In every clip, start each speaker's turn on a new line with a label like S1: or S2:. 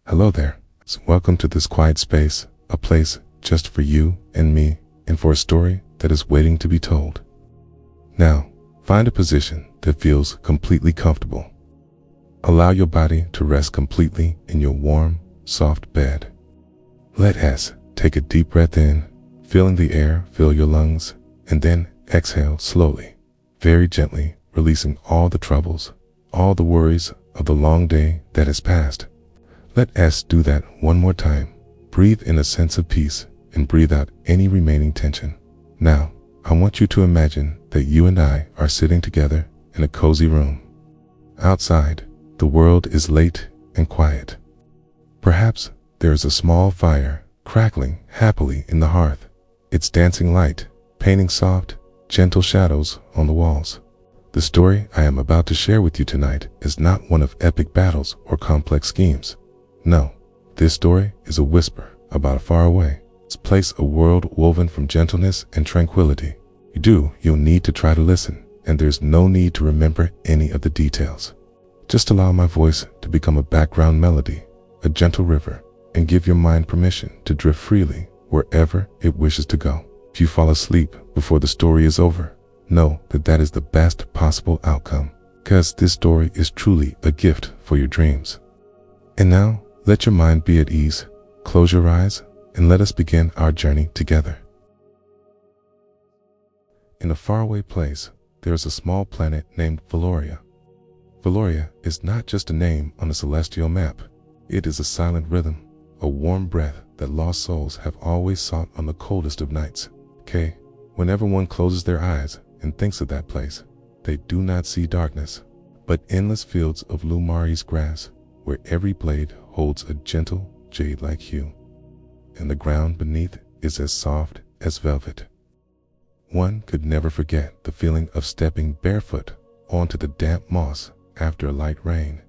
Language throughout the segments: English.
S1: Hello there. Welcome to this quiet space, a place just for you and me, and for a story that is waiting to be told. Now, find a position that feels completely comfortable. Allow your body to rest completely in your warm, soft bed. Let us take a deep breath in, feeling the air fill your lungs, and then exhale slowly, very gently, releasing all the troubles, all the worries of the long day that has passed. Let us do that one more time. Breathe in a sense of peace and breathe out any remaining tension. Now, I want you to imagine that you and I are sitting together in a cozy room. Outside, the world is late and quiet. Perhaps there is a small fire crackling happily in the hearth, its dancing light painting soft, gentle shadows on the walls. The story I am about to share with you tonight is not one of epic battles or complex schemes. No, this story is a whisper about a faraway place, a world woven from gentleness and tranquility. You'll need to try to listen, and there's no need to remember any of the details. Just allow my voice to become a background melody, a gentle river, and give your mind permission to drift freely wherever it wishes to go. If you fall asleep before the story is over, know that that is the best possible outcome, because this story is truly a gift for your dreams. And now, let your mind be at ease, close your eyes, and let us begin our journey together. In a faraway place, there is a small planet named Valloria. Valloria is not just a name on a celestial map. It is a silent rhythm, a warm breath that lost souls have always sought on the coldest of nights. Whenever one closes their eyes and thinks of that place, they do not see darkness, but endless fields of lullabies grass, where every blade holds a gentle, jade-like hue, and the ground beneath is as soft as velvet. One could never forget the feeling of stepping barefoot onto the damp moss after a light rain,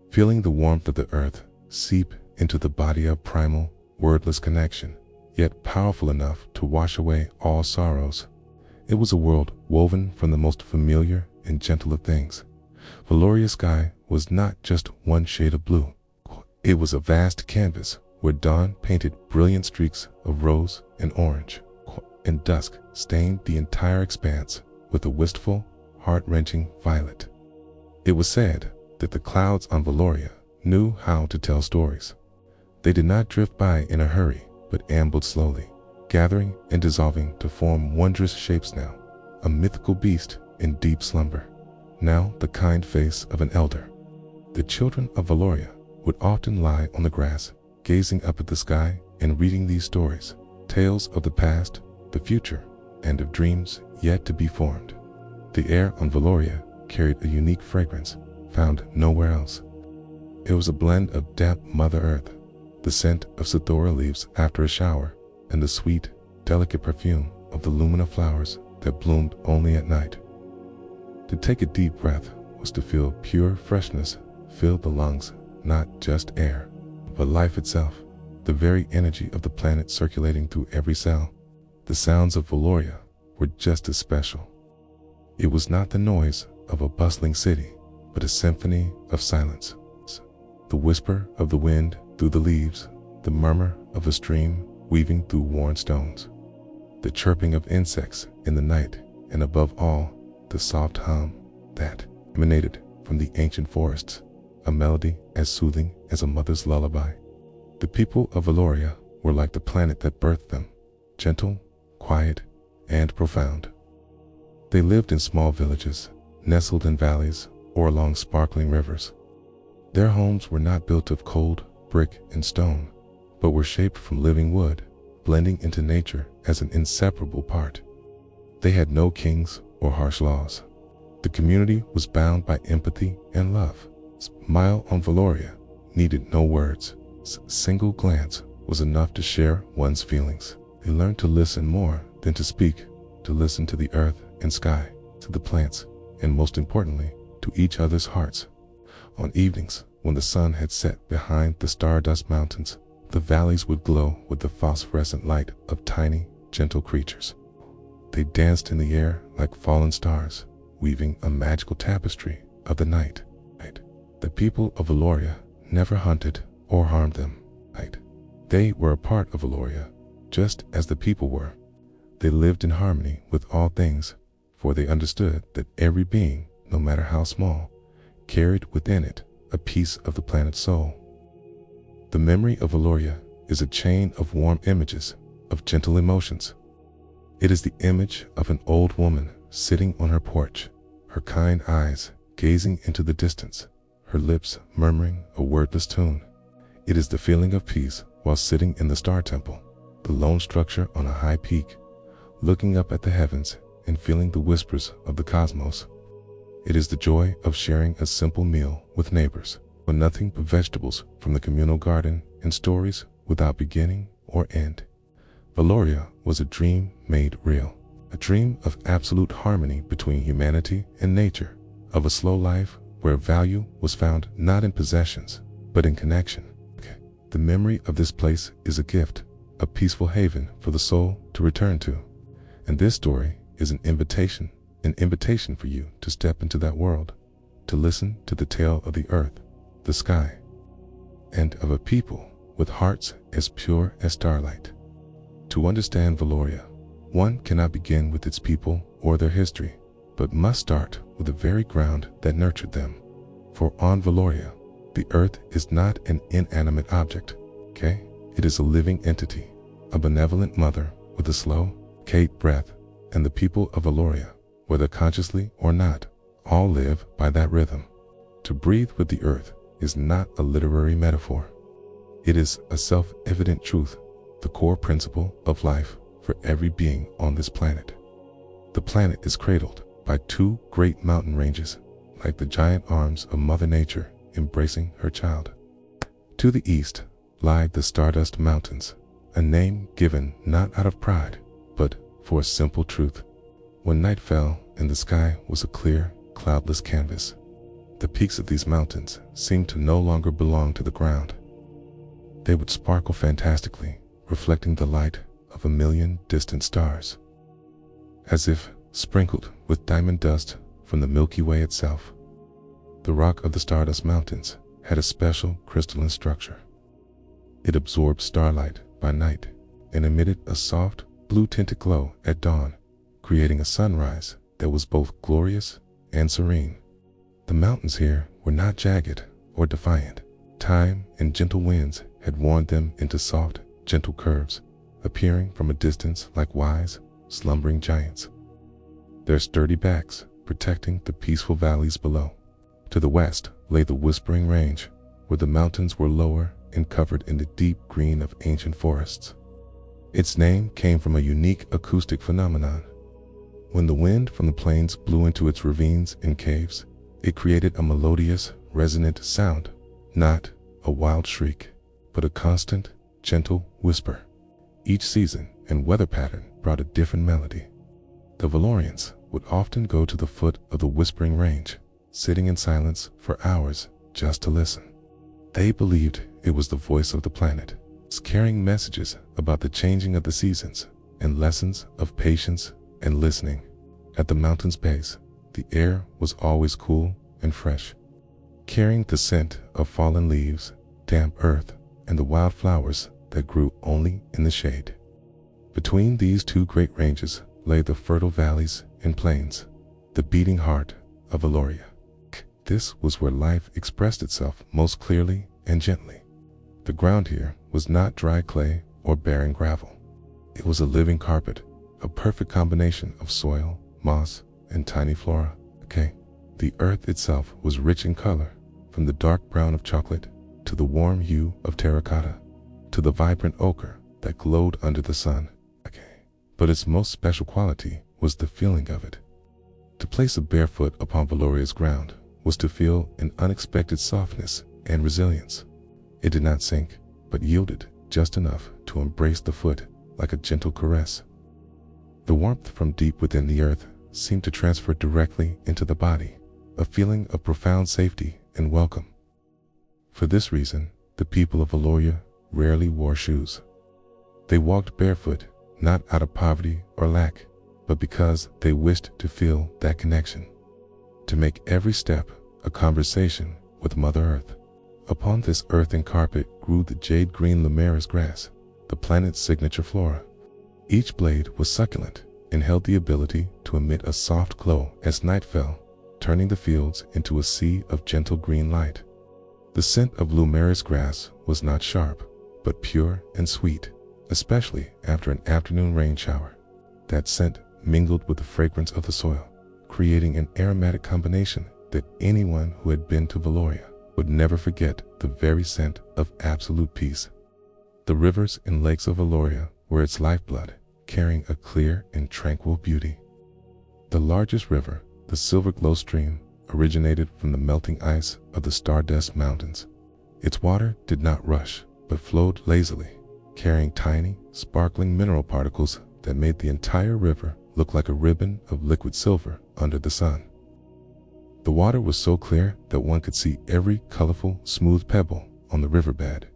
S1: feeling the warmth of the earth seep into the body of primal, wordless connection, yet powerful enough to wash away all sorrows. It was a world woven from the most familiar and gentle of things. Valloria's sky was not just one shade of blue. It was a vast canvas where dawn painted brilliant streaks of rose and orange, and dusk stained the entire expanse with a wistful, heart-wrenching violet. It was said that the clouds on Valloria knew how to tell stories. They did not drift by in a hurry, but ambled slowly, gathering and dissolving to form wondrous shapes. Now, a mythical beast in deep slumber, now the kind face of an elder. The children of Valloria would often lie on the grass, gazing up at the sky and reading these stories, tales of the past, the future, and of dreams yet to be formed. The air on Valloria carried a unique fragrance found nowhere else. It was a blend of damp Mother Earth, the scent of sathora leaves after a shower, and the sweet, delicate perfume of the lumina flowers that bloomed only at night. To take a deep breath was to feel pure freshness fill the lungs, not just air, but life itself, the very energy of the planet circulating through every cell. The sounds of Valloria were just as special. It was not the noise of a bustling city, but a symphony of silence. The whisper of the wind through the leaves, the murmur of a stream weaving through worn stones, the chirping of insects in the night, and above all, the soft hum that emanated from the ancient forests, a melody as soothing as a mother's lullaby. The people of Valloria were like the planet that birthed them, gentle, quiet, and profound. They lived in small villages, nestled in valleys, or along sparkling rivers. Their homes were not built of cold brick and stone, but were shaped from living wood, blending into nature as an inseparable part. They had no kings or harsh laws. The community was bound by empathy and love. Smile on Valloria needed no words. Single glance was enough to share one's feelings. They learned to listen more than to speak, to listen to the earth and sky, to the plants, and most importantly, to each other's hearts. On evenings, when the sun had set behind the stardust mountains, the valleys would glow with the phosphorescent light of tiny, gentle creatures. They danced in the air like fallen stars, weaving a magical tapestry of the night. The people of Valloria never hunted or harmed them. Right? They were a part of Valloria, just as the people were. They lived in harmony with all things, for they understood that every being, no matter how small, carried within it a piece of the planet's soul. The memory of Valloria is a chain of warm images, of gentle emotions. It is the image of an old woman sitting on her porch, her kind eyes gazing into the distance, her lips murmuring a wordless tune. It is the feeling of peace while sitting in the Star Temple, the lone structure on a high peak, looking up at the heavens and feeling the whispers of the cosmos. It is the joy of sharing a simple meal with neighbors, with nothing but vegetables from the communal garden and stories without beginning or end. Valloria was a dream made real, a dream of absolute harmony between humanity and nature, of a slow life where value was found not in possessions, but in connection. The memory of this place is a gift, a peaceful haven for the soul to return to. And this story is an invitation for you to step into that world, to listen to the tale of the earth, the sky, and of a people with hearts as pure as starlight. To understand Valloria, one cannot begin with its people or their history, but must start with the very ground that nurtured them. For on Valloria, the earth is not an inanimate object, okay? It is a living entity, a benevolent mother with a slow, Kate breath, and the people of Valloria, whether consciously or not, all live by that rhythm. To breathe with the earth is not a literary metaphor. It is a self-evident truth, the core principle of life for every being on this planet. The planet is cradled by two great mountain ranges, like the giant arms of Mother Nature embracing her child. To the east lie the Stardust Mountains, a name given not out of pride, but for a simple truth. When night fell and the sky was a clear, cloudless canvas, the peaks of these mountains seemed to no longer belong to the ground. They would sparkle fantastically, reflecting the light of a million distant stars, as if sprinkled with diamond dust from the Milky Way itself. The rock of the Stardust Mountains had a special crystalline structure. It absorbed starlight by night and emitted a soft, blue-tinted glow at dawn, creating a sunrise that was both glorious and serene. The mountains here were not jagged or defiant. Time and gentle winds had worn them into soft, gentle curves, appearing from a distance like wise, slumbering giants, their sturdy backs protecting the peaceful valleys below. To the west lay the Whispering Range, where the mountains were lower and covered in the deep green of ancient forests. Its name came from a unique acoustic phenomenon. When the wind from the plains blew into its ravines and caves, it created a melodious, resonant sound, not a wild shriek, but a constant, gentle whisper. Each season and weather pattern brought a different melody. The Vallorians would often go to the foot of the Whispering Range, sitting in silence for hours just to listen. They believed it was the voice of the planet, carrying messages about the changing of the seasons and lessons of patience and listening. At the mountain's base, the air was always cool and fresh, carrying the scent of fallen leaves, damp earth, and the wild flowers that grew only in the shade. Between these two great ranges lay the fertile valleys and plains, the beating heart of Valloria. This was where life expressed itself most clearly and gently. The ground here was not dry clay or barren gravel. It was a living carpet, a perfect combination of soil, moss, and tiny flora. The earth itself was rich in color, from the dark brown of chocolate to the warm hue of terracotta, to the vibrant ochre that glowed under the sun. But its most special quality was the feeling of it. To place a bare foot upon Valloria's ground was to feel an unexpected softness and resilience. It did not sink, but yielded just enough to embrace the foot like a gentle caress. The warmth from deep within the earth seemed to transfer directly into the body, a feeling of profound safety and welcome. For this reason, the people of Valloria rarely wore shoes. They walked barefoot, not out of poverty or lack, but because they wished to feel that connection, to make every step a conversation with Mother Earth, Upon this earthen carpet grew the jade-green lullabies grass, the planet's signature flora. Each blade was succulent and held the ability to emit a soft glow as night fell, turning the fields into a sea of gentle green light. The scent of lullabies grass was not sharp, but pure and sweet, especially after an afternoon rain shower. That scent mingled with the fragrance of the soil, creating an aromatic combination that anyone who had been to Valloria would never forget, the very scent of absolute peace. The rivers and lakes of Valloria were its lifeblood, carrying a clear and tranquil beauty. The largest river, the Silver Glow Stream, originated from the melting ice of the Stardust Mountains. Its water did not rush, but flowed lazily, carrying tiny, sparkling mineral particles that made the entire river look like a ribbon of liquid silver under the sun. The water was so clear that one could see every colorful, smooth pebble on the riverbed.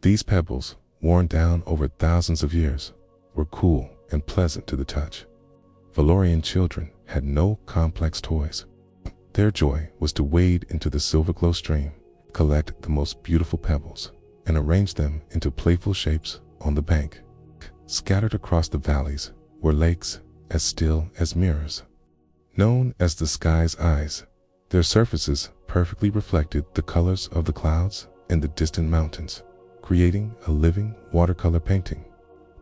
S1: These pebbles, worn down over thousands of years, were cool and pleasant to the touch. Vallorian children had no complex toys. Their joy was to wade into the Silver Glow Stream, collect the most beautiful pebbles, and arrange them into playful shapes on the bank. Scattered across the valleys were lakes as still as mirrors. Known as the sky's eyes, their surfaces perfectly reflected the colors of the clouds and the distant mountains, creating a living watercolor painting.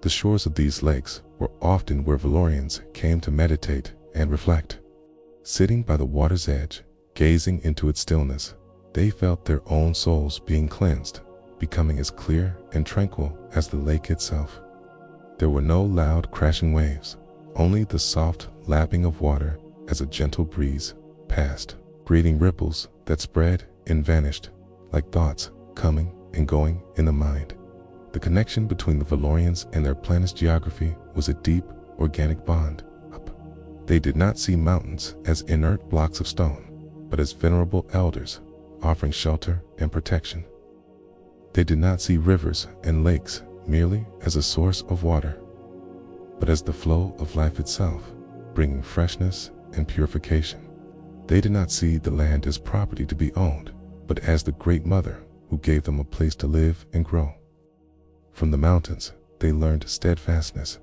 S1: The shores of these lakes were often where Vallorians came to meditate and reflect. Sitting by the water's edge, gazing into its stillness, they felt their own souls being cleansed, becoming as clear and tranquil as the lake itself. There were no loud crashing waves, only the soft lapping of water as a gentle breeze passed, creating ripples that spread and vanished like thoughts coming and going in the mind. The connection between the Vallorians and their planet's geography was a deep, organic bond. They did not see mountains as inert blocks of stone, but as venerable elders offering shelter and protection. They did not see rivers and lakes merely as a source of water, but as the flow of life itself, bringing freshness and purification. They did not see the land as property to be owned, but as the great mother who gave them a place to live and grow. From the mountains, they learned steadfastness.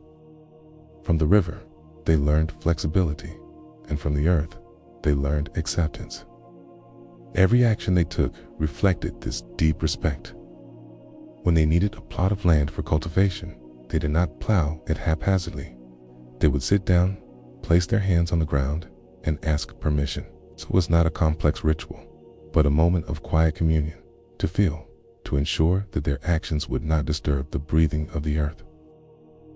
S1: From the river, they learned flexibility, and from the earth, they learned acceptance. Every action they took reflected this deep respect. When they needed a plot of land for cultivation, they did not plow it haphazardly. They would sit down, place their hands on the ground, and ask permission. So it was not a complex ritual, but a moment of quiet communion, to feel, to ensure that their actions would not disturb the breathing of the earth.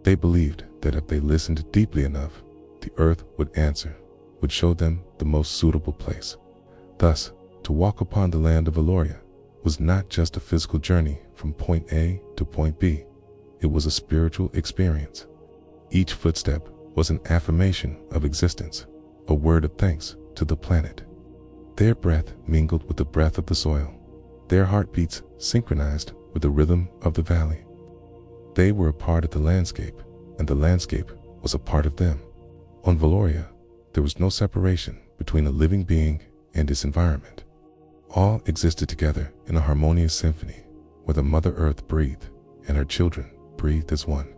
S1: They believed that if they listened deeply enough, the earth would answer, would show them the most suitable place. Thus, to walk upon the land of Valloria was not just a physical journey from point A to point B, it was a spiritual experience. Each footstep was an affirmation of existence, a word of thanks to the planet. Their breath mingled with the breath of the soil, their heartbeats synchronized with the rhythm of the valley. They were a part of the landscape, and the landscape was a part of them. On Valloria, there was no separation between a living being and its environment. All existed together in a harmonious symphony, where the Mother Earth breathed and her children breathed as one.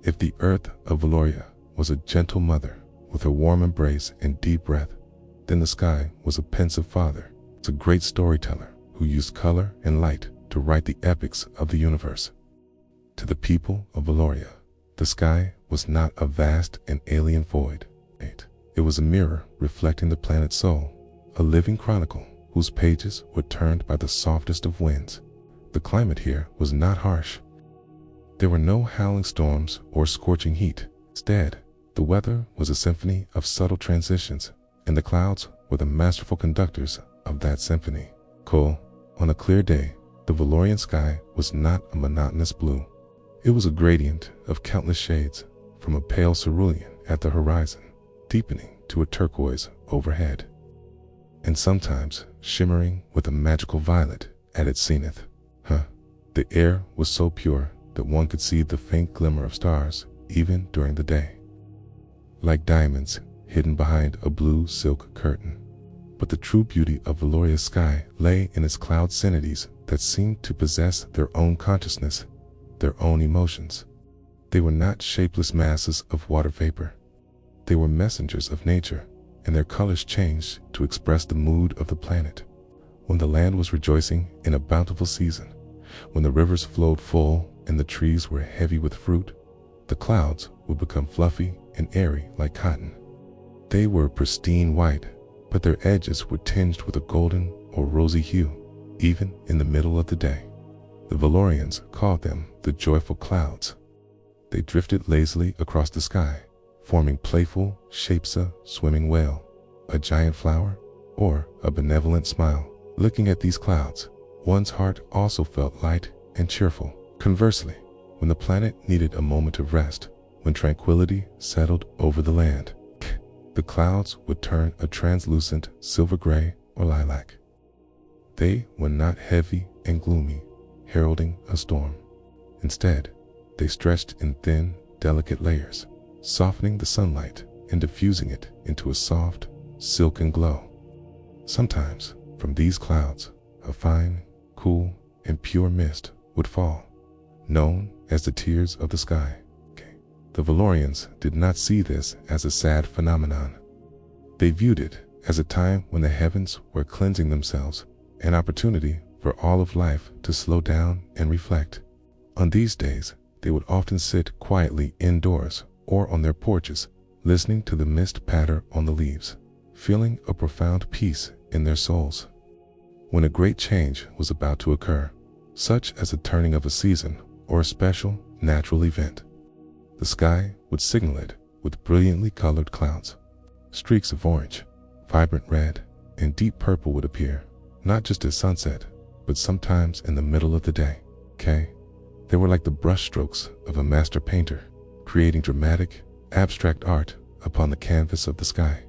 S1: If the earth of Valloria was a gentle mother with her warm embrace and deep breath, then the sky was a pensive father, a great storyteller who used color and light to write the epics of the universe. To the people of Valloria, the sky was not a vast and alien void. It was a mirror reflecting the planet's soul, a living chronicle whose pages were turned by the softest of winds. The climate here was not harsh. There were no howling storms or scorching heat. Instead, the weather was a symphony of subtle transitions, and the clouds were the masterful conductors of that symphony. On a clear day, the Vallorian sky was not a monotonous blue. It was a gradient of countless shades, from a pale cerulean at the horizon, deepening to a turquoise overhead, and sometimes shimmering with a magical violet at its zenith. The air was so pure that one could see the faint glimmer of stars even during the day, like diamonds hidden behind a blue silk curtain. But the true beauty of Valloria's sky lay in its cloud sinities that seemed to possess their own consciousness, their own emotions. They were not shapeless masses of water vapor. They were messengers of nature, and their colors changed to express the mood of the planet. When the land was rejoicing in a bountiful season, when the rivers flowed full and the trees were heavy with fruit, the clouds would become fluffy and airy like cotton. They were pristine white, but their edges were tinged with a golden or rosy hue, even in the middle of the day. The Vallorians called them the joyful clouds. They drifted lazily across the sky, forming playful shapes: a swimming whale, a giant flower, or a benevolent smile. Looking at these clouds, one's heart also felt light and cheerful. Conversely, when the planet needed a moment of rest, when tranquility settled over the land, the clouds would turn a translucent silver gray or lilac. They were not heavy and gloomy, heralding a storm. Instead, they stretched in thin, delicate layers, softening the sunlight and diffusing it into a soft, silken glow. Sometimes, from these clouds, a fine, cool, and pure mist would fall, known as the tears of the sky. The Vallorians did not see this as a sad phenomenon. They viewed it as a time when the heavens were cleansing themselves, an opportunity for all of life to slow down and reflect. On these days, they would often sit quietly indoors or on their porches, listening to the mist patter on the leaves, feeling a profound peace in their souls. When a great change was about to occur, such as a turning of a season or a special natural event, the sky would signal it with brilliantly colored clouds. Streaks of orange, vibrant red, and deep purple would appear, not just at sunset, but sometimes in the middle of the day. They were like the brushstrokes of a master painter, creating dramatic, abstract art upon the canvas of the sky.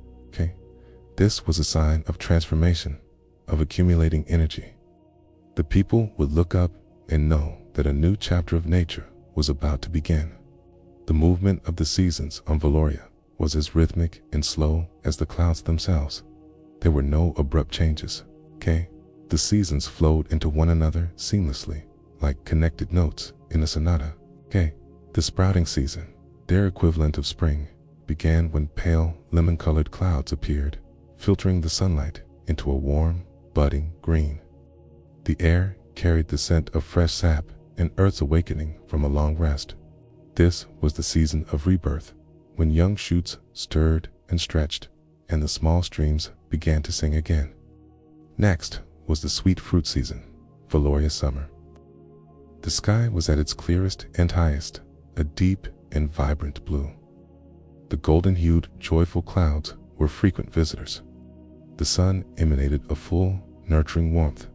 S1: This was a sign of transformation, of accumulating energy. The people would look up and know that a new chapter of nature was about to begin. The movement of the seasons on Valloria was as rhythmic and slow as the clouds themselves. There were no abrupt changes. The seasons flowed into one another seamlessly, like connected notes in a sonata. The sprouting season, their equivalent of spring, began when pale, lemon-colored clouds appeared, filtering the sunlight into a warm, budding green. The air carried the scent of fresh sap and Earth's awakening from a long rest. This was the season of rebirth, when young shoots stirred and stretched, and the small streams began to sing again. Next was the sweet fruit season, Valloria summer. The sky was at its clearest and highest, a deep and vibrant blue. The golden-hued, joyful clouds were frequent visitors. The sun emanated a full, nurturing warmth,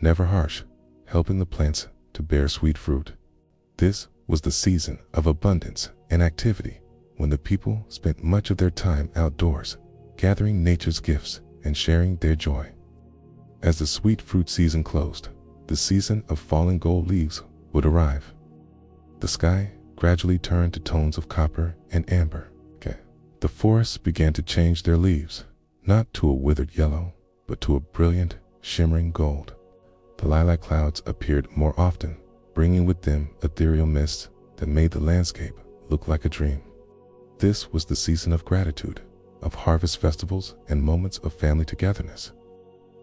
S1: never harsh, helping the plants to bear sweet fruit. This was the season of abundance and activity, when the people spent much of their time outdoors, gathering nature's gifts and sharing their joy. As the sweet fruit season closed, the season of falling gold leaves would arrive. The sky gradually turned to tones of copper and amber. The forests began to change their leaves, not to a withered yellow, but to a brilliant, shimmering gold. The lilac clouds appeared more often, bringing with them ethereal mists that made the landscape look like a dream. This was the season of gratitude, of harvest festivals and moments of family togetherness.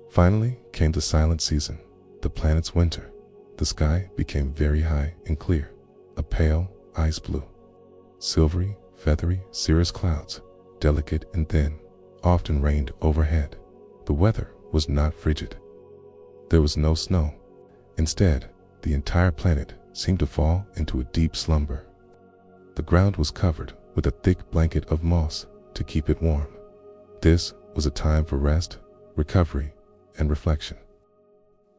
S1: Finally came the silent season, the planet's winter. The sky became very high and clear, a pale ice blue. Silvery, feathery, cirrus clouds, delicate and thin, often reigned overhead. The weather was not frigid. There was no snow. Instead, the entire planet seemed to fall into a deep slumber. The ground was covered with a thick blanket of moss to keep it warm. This was a time for rest, recovery, and reflection.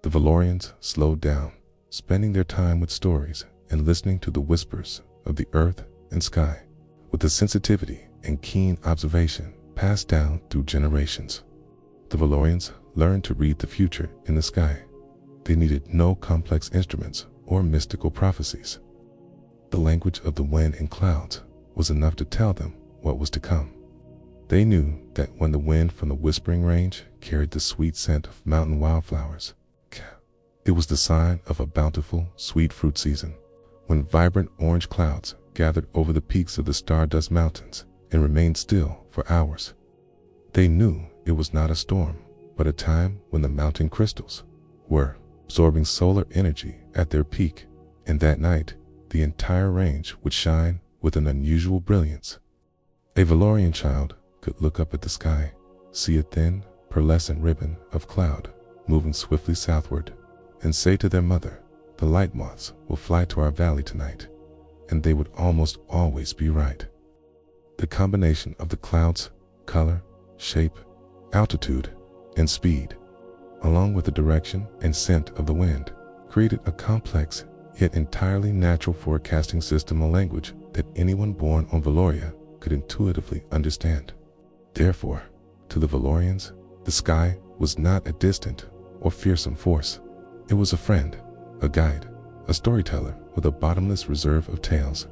S1: The Vallorians slowed down, spending their time with stories and listening to the whispers of the earth and sky, with a sensitivity and keen observation passed down through generations. The Vallorians learned to read the future in the sky. They needed no complex instruments or mystical prophecies. The language of the wind and clouds was enough to tell them what was to come. They knew that when the wind from the Whispering Range carried the sweet scent of mountain wildflowers, it was the sign of a bountiful, sweet fruit season. When vibrant orange clouds gathered over the peaks of the Stardust Mountains and remained still for hours, they knew it was not a storm, but a time when the mountain crystals were absorbing solar energy at their peak, and that night the entire range would shine with an unusual brilliance. A Vallorian child could look up at the sky, see a thin, pearlescent ribbon of cloud moving swiftly southward, and say to their mother, "The light moths will fly to our valley tonight," and they would almost always be right. The combination of the cloud's color, shape, altitude, and speed, along with the direction and scent of the wind, created a complex yet entirely natural forecasting system, a language that anyone born on Valloria could intuitively understand. Therefore, to the Vallorians, the sky was not a distant or fearsome force. It was a friend, a guide, a storyteller with a bottomless reserve of tales.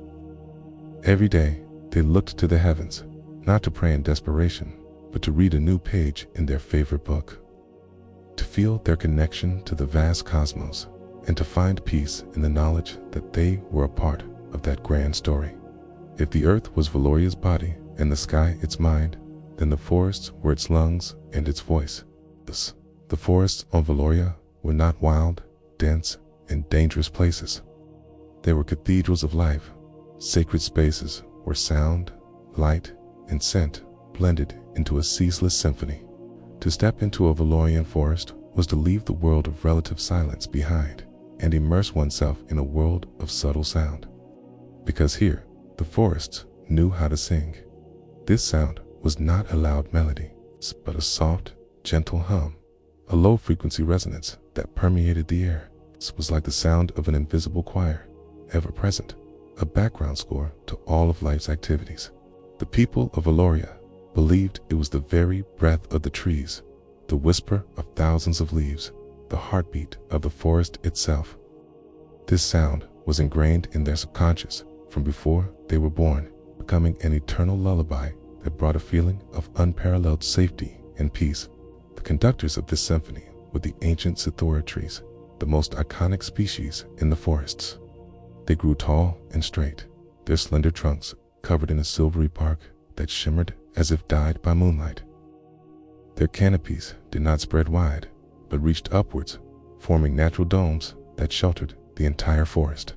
S1: Every day, they looked to the heavens, not to pray in desperation, but to read a new page in their favorite book, to feel their connection to the vast cosmos, and to find peace in the knowledge that they were a part of that grand story. If the earth was Valloria's body and the sky its mind, then the forests were its lungs and its voice. The forests on Valloria were not wild, dense, and dangerous places. They were cathedrals of life, sacred spaces where sound, light, and scent blended into a ceaseless symphony. To step into a Vallorian forest was to leave the world of relative silence behind and immerse oneself in a world of subtle sound. Because here, the forests knew how to sing. This sound was not a loud melody, but a soft, gentle hum, a low-frequency resonance that permeated the air. It was like the sound of an invisible choir, ever present, a background score to all of life's activities. The people of Valloria believed it was the very breath of the trees, the whisper of thousands of leaves, the heartbeat of the forest itself. This sound was ingrained in their subconscious from before they were born, becoming an eternal lullaby that brought a feeling of unparalleled safety and peace. The conductors of this symphony were the ancient Sithora trees, the most iconic species in the forests. They grew tall and straight, their slender trunks covered in a silvery bark that shimmered as if dyed by moonlight. Their canopies did not spread wide, but reached upwards, forming natural domes that sheltered the entire forest.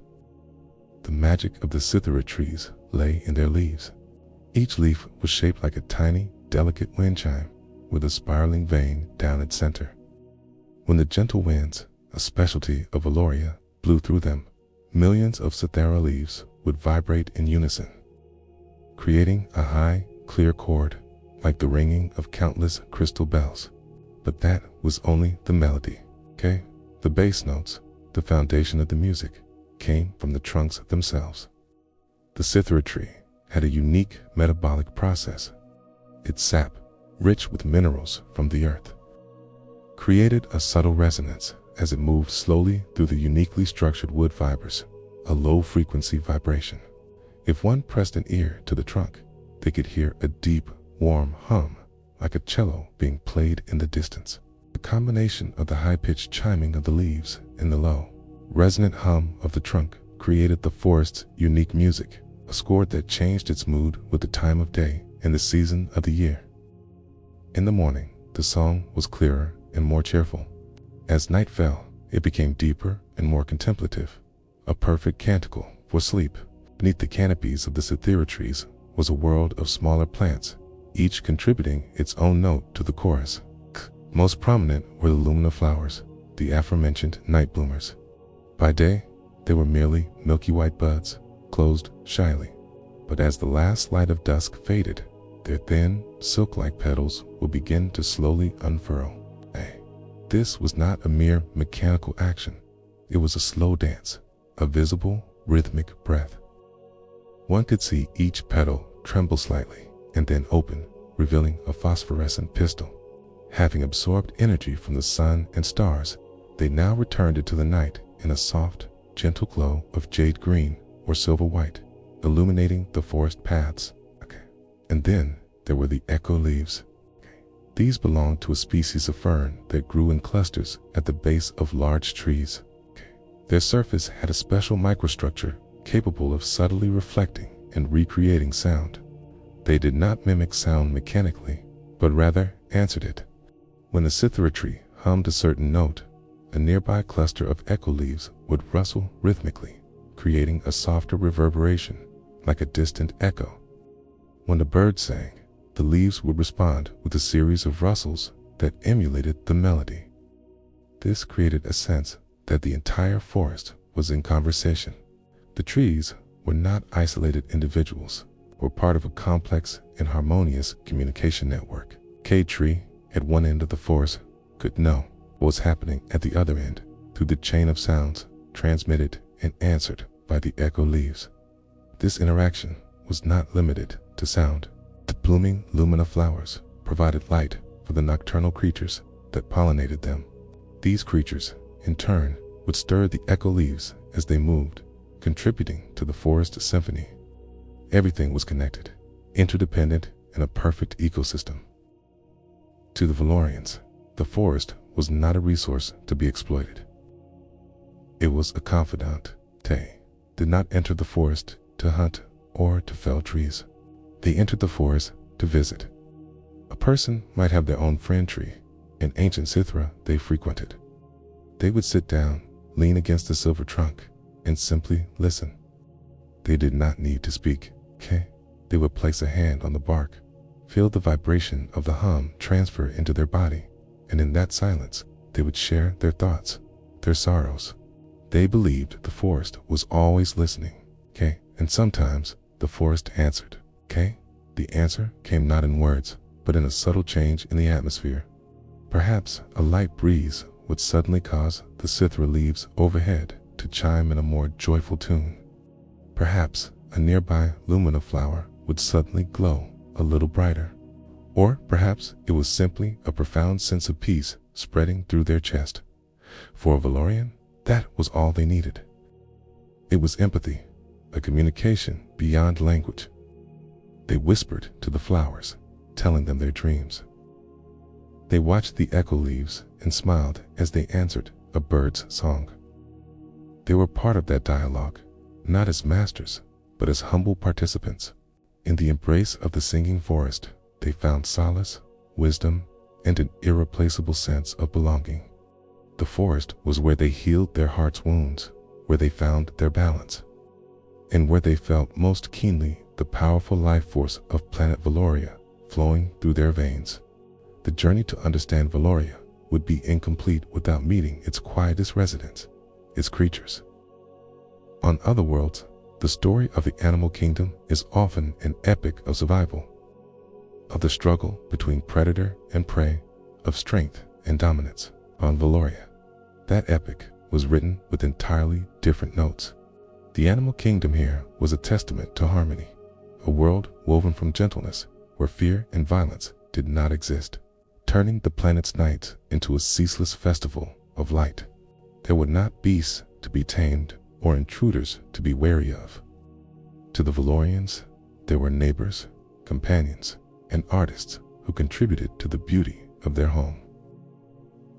S1: The magic of the Sithora trees lay in their leaves. Each leaf was shaped like a tiny, delicate wind chime with a spiraling vein down its center. When the gentle winds, a specialty of Valloria, blew through them, millions of Sithora leaves would vibrate in unison, creating a high, clear chord like the ringing of countless crystal bells. But that was only the melody, okay? The bass notes, the foundation of the music, came from the trunks themselves. The Sithora tree had a unique metabolic process. Its sap, rich with minerals from the earth, created a subtle resonance as it moved slowly through the uniquely structured wood fibers, a low-frequency vibration. If one pressed an ear to the trunk, they could hear a deep, warm hum, like a cello being played in the distance. The combination of the high-pitched chiming of the leaves and the low, resonant hum of the trunk created the forest's unique music, a score that changed its mood with the time of day and the season of the year. In the morning, the song was clearer and more cheerful. As night fell, it became deeper and more contemplative, a perfect canticle for sleep. Beneath the canopies of the Sithora trees was a world of smaller plants, each contributing its own note to the chorus. Most prominent were the lumina flowers, the aforementioned night bloomers. By day, they were merely milky white buds, closed shyly. But as the last light of dusk faded, their thin, silk-like petals would begin to slowly unfurl. This was not a mere mechanical action. It was a slow dance, a visible, rhythmic breath. One could see each petal tremble slightly and then open, revealing a phosphorescent pistil. Having absorbed energy from the sun and stars, they now returned it to the night in a soft, gentle glow of jade green or silver white, illuminating the forest paths. And then there were the echo leaves. These belonged to a species of fern that grew in clusters at the base of large trees. Their surface had a special microstructure capable of subtly reflecting and recreating sound. They did not mimic sound mechanically, but rather answered it. When a cithara tree hummed a certain note, a nearby cluster of echo leaves would rustle rhythmically, creating a softer reverberation, like a distant echo. When a bird sang, the leaves would respond with a series of rustles that emulated the melody. This created a sense that the entire forest was in conversation. The trees were not isolated individuals, were part of a complex and harmonious communication network. K tree at one end of the forest could know what was happening at the other end through the chain of sounds transmitted and answered by the echo leaves. This interaction was not limited to sound. The blooming lumina flowers provided light for the nocturnal creatures that pollinated them. These creatures, in turn, would stir the echo leaves as they moved, contributing to the forest symphony. Everything was connected, interdependent, in a perfect ecosystem. To the Vallorians, the forest was not a resource to be exploited. It was a confidant. They did not enter the forest to hunt or to fell trees. They entered the forest to visit. A person might have their own friend tree, an ancient cithara they frequented. They would sit down, lean against the silver trunk, and simply listen. They did not need to speak. They would place a hand on the bark, feel the vibration of the hum transfer into their body, and in that silence, they would share their thoughts, their sorrows. They believed the forest was always listening. And sometimes the forest answered. The answer came not in words, but in a subtle change in the atmosphere. Perhaps a light breeze would suddenly cause the cithara leaves overhead to chime in a more joyful tune. Perhaps a nearby lumina flower would suddenly glow a little brighter. Or perhaps it was simply a profound sense of peace spreading through their chest. For a Vallorian, that was all they needed. It was empathy, a communication beyond language. They whispered to the flowers, telling them their dreams. They watched the echo leaves and smiled as they answered a bird's song. They were part of that dialogue, not as masters, but as humble participants. In the embrace of the singing forest, they found solace, wisdom, and an irreplaceable sense of belonging. The forest was where they healed their heart's wounds, where they found their balance, and where they felt most keenly the powerful life force of planet Valloria flowing through their veins. The journey to understand Valloria would be incomplete without meeting its quietest residents, its creatures. On other worlds, the story of the animal kingdom is often an epic of survival, of the struggle between predator and prey, of strength and dominance. On Valloria, that epic was written with entirely different notes. The animal kingdom here was a testament to harmony, a world woven from gentleness where fear and violence did not exist, turning the planet's nights into a ceaseless festival of light. There were not beasts to be tamed or intruders to be wary of. To the Vallorians, there were neighbors, companions, and artists who contributed to the beauty of their home.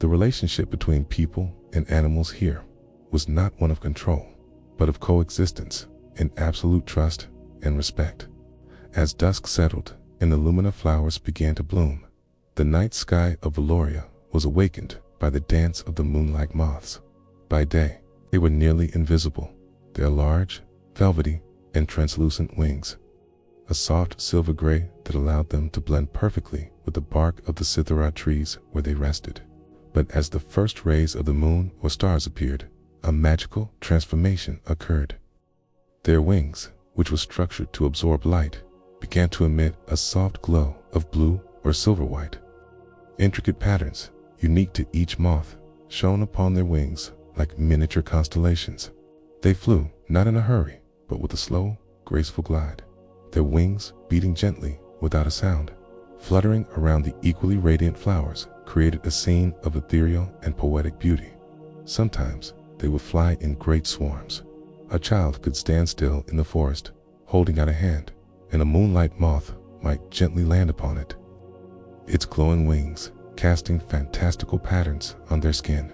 S1: The relationship between people and animals here was not one of control, but of coexistence in absolute trust and respect. As dusk settled and the lumina flowers began to bloom, the night sky of Valloria was awakened by the dance of the moonlight moths. By day, they were nearly invisible, their large, velvety, and translucent wings, a soft silver gray that allowed them to blend perfectly with the bark of the cithara trees where they rested. But as the first rays of the moon or stars appeared, a magical transformation occurred. Their wings, which were structured to absorb light, began to emit a soft glow of blue or silver white. Intricate patterns, unique to each moth, shone upon their wings like miniature constellations. They flew, not in a hurry, but with a slow, graceful glide, their wings beating gently without a sound. Fluttering around the equally radiant flowers created a scene of ethereal and poetic beauty. Sometimes they would fly in great swarms. A child could stand still in the forest, holding out a hand, and a moonlight moth might gently land upon it. Its glowing wings casting fantastical patterns on their skin.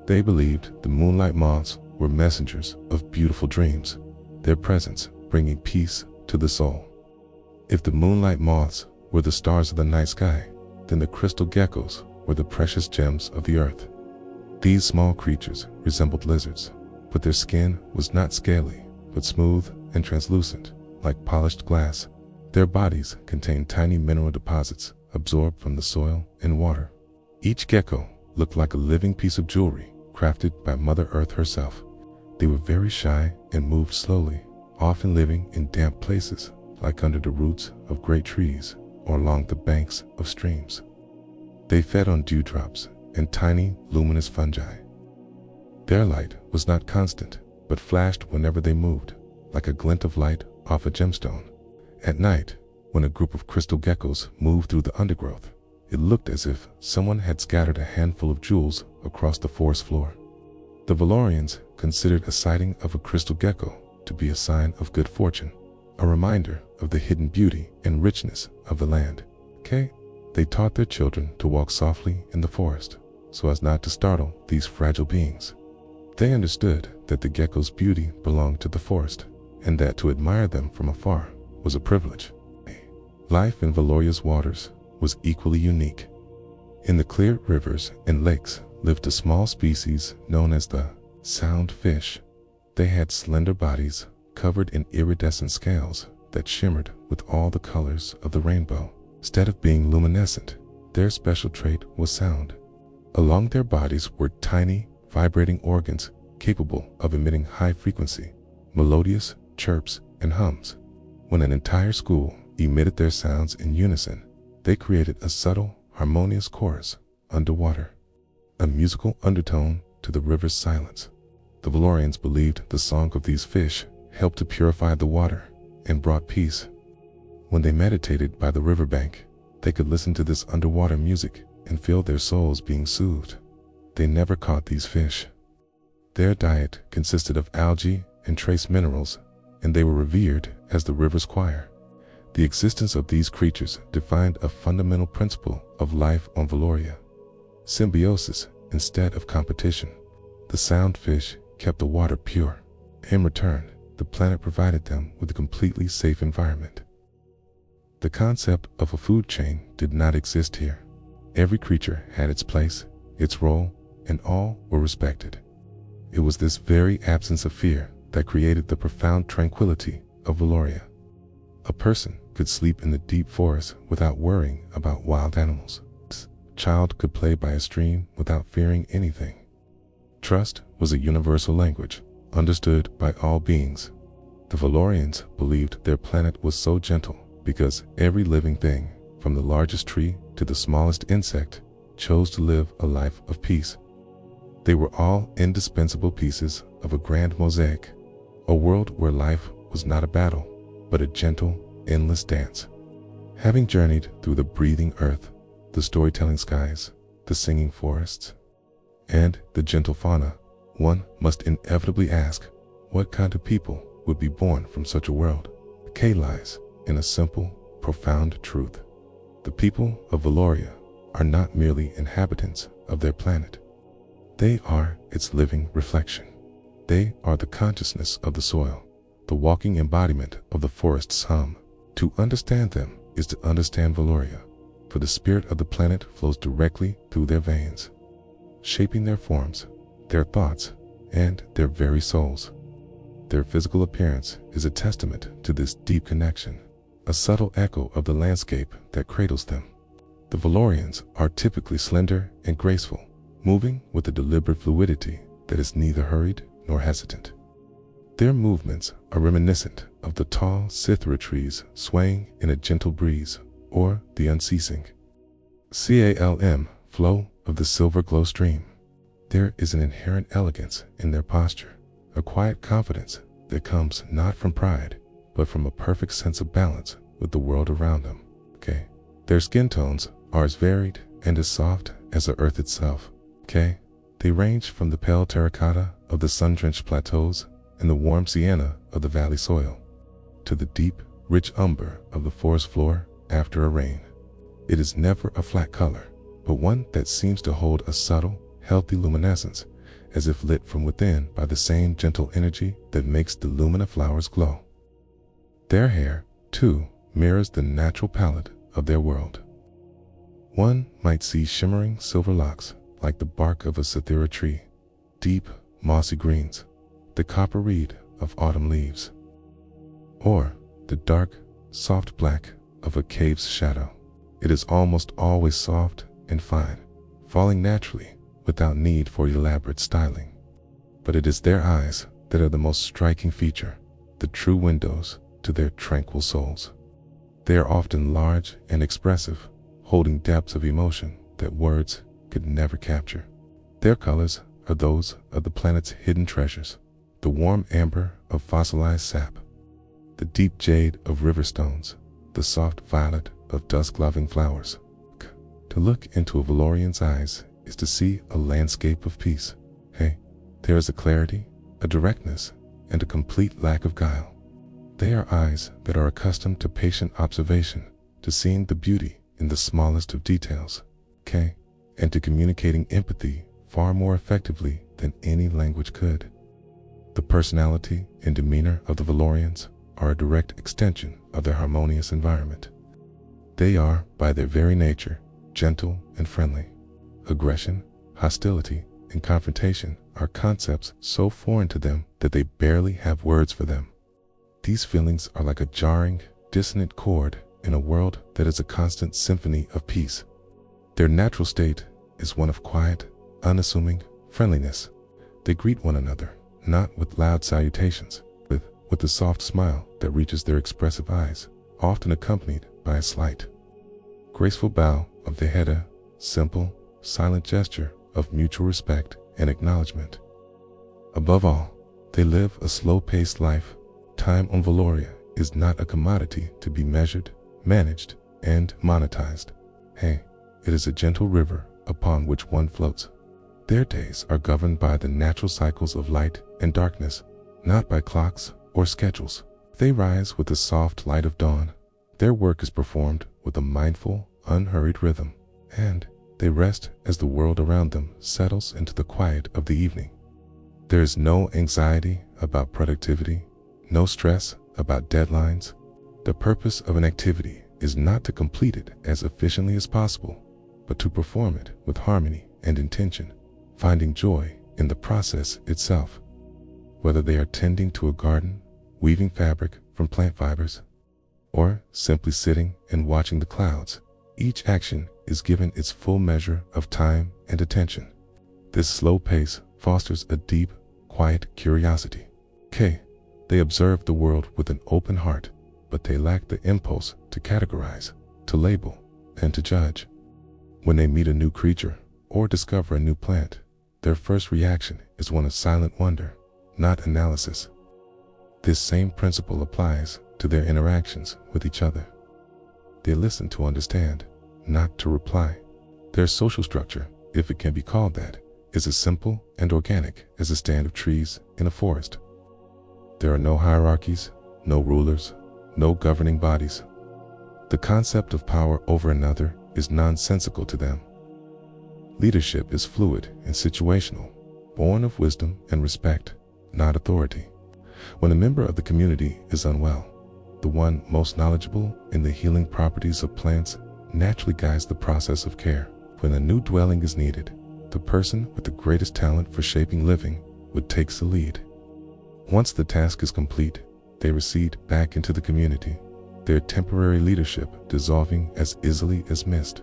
S1: They believed the moonlight moths were messengers of beautiful dreams, their presence bringing peace to the soul. If the moonlight moths were the stars of the night sky, then the crystal geckos were the precious gems of the earth. These small creatures resembled lizards, but their skin was not scaly, but smooth and translucent, like polished glass. Their bodies contained tiny mineral deposits absorbed from the soil and water. Each gecko looked like a living piece of jewelry crafted by Mother Earth herself. They were very shy and moved slowly, often living in damp places like under the roots of great trees or along the banks of streams. They fed on dewdrops and tiny luminous fungi. Their light was not constant, but flashed whenever they moved, like a glint of light off a gemstone. At night, when a group of crystal geckos moved through the undergrowth, it looked as if someone had scattered a handful of jewels across the forest floor. The Vallorians considered a sighting of a crystal gecko to be a sign of good fortune, a reminder of the hidden beauty and richness of the land. They taught their children to walk softly in the forest so as not to startle these fragile beings. They understood that the gecko's beauty belonged to the forest, and that to admire them from afar was a privilege. Life in Valloria's waters was equally unique. In the clear rivers and lakes lived a small species known as the sound fish. They had slender bodies covered in iridescent scales that shimmered with all the colors of the rainbow. Instead of being luminescent, their special trait was sound. Along their bodies were tiny, vibrating organs capable of emitting high-frequency, melodious chirps and hums. When an entire school emitted their sounds in unison, they created a subtle, harmonious chorus underwater, a musical undertone to the river's silence. The Vallorians believed the song of these fish helped to purify the water and brought peace. When they meditated by the riverbank, they could listen to this underwater music and feel their souls being soothed. They never caught these fish. Their diet consisted of algae and trace minerals, and they were revered as the river's choir. The existence of these creatures defined a fundamental principle of life on Valloria: symbiosis instead of competition. The sound fish kept the water pure. In return, the planet provided them with a completely safe environment. The concept of a food chain did not exist here. Every creature had its place, its role, and all were respected. It was this very absence of fear that created the profound tranquility of Valloria. A person could sleep in the deep forest without worrying about wild animals. A child could play by a stream without fearing anything. Trust was a universal language, understood by all beings. The Vallorians believed their planet was so gentle because every living thing, from the largest tree to the smallest insect, chose to live a life of peace. They were all indispensable pieces of a grand mosaic, a world where life was not a battle, but a gentle, endless dance. Having journeyed through the breathing earth, the storytelling skies, the singing forests, and the gentle fauna, one must inevitably ask, what kind of people would be born from such a world? The key lies in a simple, profound truth. The people of Valloria are not merely inhabitants of their planet. They are its living reflection. They are the consciousness of the soil, the walking embodiment of the forest's hum. To understand them is to understand Valloria, for the spirit of the planet flows directly through their veins, shaping their forms, their thoughts, and their very souls. Their physical appearance is a testament to this deep connection, a subtle echo of the landscape that cradles them. The Vallorians are typically slender and graceful, moving with a deliberate fluidity that is neither hurried nor hesitant. Their movements are reminiscent of the tall cithara trees swaying in a gentle breeze, or the unceasing calm flow of the silver glow stream. There is an inherent elegance in their posture, a quiet confidence that comes not from pride, but from a perfect sense of balance with the world around them. Their skin tones are as varied and as soft as the earth itself. They range from the pale terracotta of the sun-drenched plateaus and the warm sienna of the valley soil, to the deep, rich umber of the forest floor after a rain. It is never a flat color, but one that seems to hold a subtle, healthy luminescence, as if lit from within by the same gentle energy that makes the lumina flowers glow. Their hair, too, mirrors the natural palette of their world. One might see shimmering silver locks like the bark of a sathira tree, deep, mossy greens, the copper reed of autumn leaves, or the dark, soft black of a cave's shadow. It is almost always soft and fine, falling naturally without need for elaborate styling. But it is their eyes that are the most striking feature, the true windows to their tranquil souls. They are often large and expressive, holding depths of emotion that words could never capture. Their colors are those of the planet's hidden treasures, the warm amber of fossilized sap, the deep jade of river stones, the soft violet of dusk-loving flowers. To look into a Vallorian's eyes is to see a landscape of peace. Hey, there is a clarity, a directness, and a complete lack of guile. They are eyes that are accustomed to patient observation, to seeing the beauty in the smallest of details, and to communicating empathy far more effectively than any language could. The personality and demeanor of the Vallorians are a direct extension of their harmonious environment. They are, by their very nature, gentle and friendly. Aggression, hostility, and confrontation are concepts so foreign to them that they barely have words for them. These feelings are like a jarring, dissonant chord in a world that is a constant symphony of peace. Their natural state is one of quiet, unassuming friendliness. They greet one another, not with loud salutations, but with a soft smile that reaches their expressive eyes, often accompanied by a slight, graceful bow of the head, a simple, silent gesture of mutual respect and acknowledgement. Above all, they live a slow-paced life. Time on Valloria is not a commodity to be measured, managed, and monetized. It is a gentle river upon which one floats. Their days are governed by the natural cycles of light and darkness, not by clocks or schedules. They rise with the soft light of dawn. Their work is performed with a mindful, unhurried rhythm, and they rest as the world around them settles into the quiet of the evening. There is no anxiety about productivity, no stress about deadlines. The purpose of an activity is not to complete it as efficiently as possible, but to perform it with harmony and intention, finding joy in the process itself. Whether they are tending to a garden, weaving fabric from plant fibers, or simply sitting and watching the clouds, each action is given its full measure of time and attention. This slow pace fosters a deep, quiet curiosity. They observe the world with an open heart, but they lack the impulse to categorize, to label, and to judge. When they meet a new creature or discover a new plant, their first reaction is one of silent wonder, not analysis. This same principle applies to their interactions with each other. They listen to understand, not to reply. Their social structure, if it can be called that, is as simple and organic as a stand of trees in a forest. There are no hierarchies, no rulers, no governing bodies. The concept of power over another is nonsensical to them. Leadership is fluid and situational, born of wisdom and respect, not authority. When a member of the community is unwell, the one most knowledgeable in the healing properties of plants naturally guides the process of care. When a new dwelling is needed, the person with the greatest talent for shaping living takes the lead. Once the task is complete, they recede back into the community, their temporary leadership dissolving as easily as mist.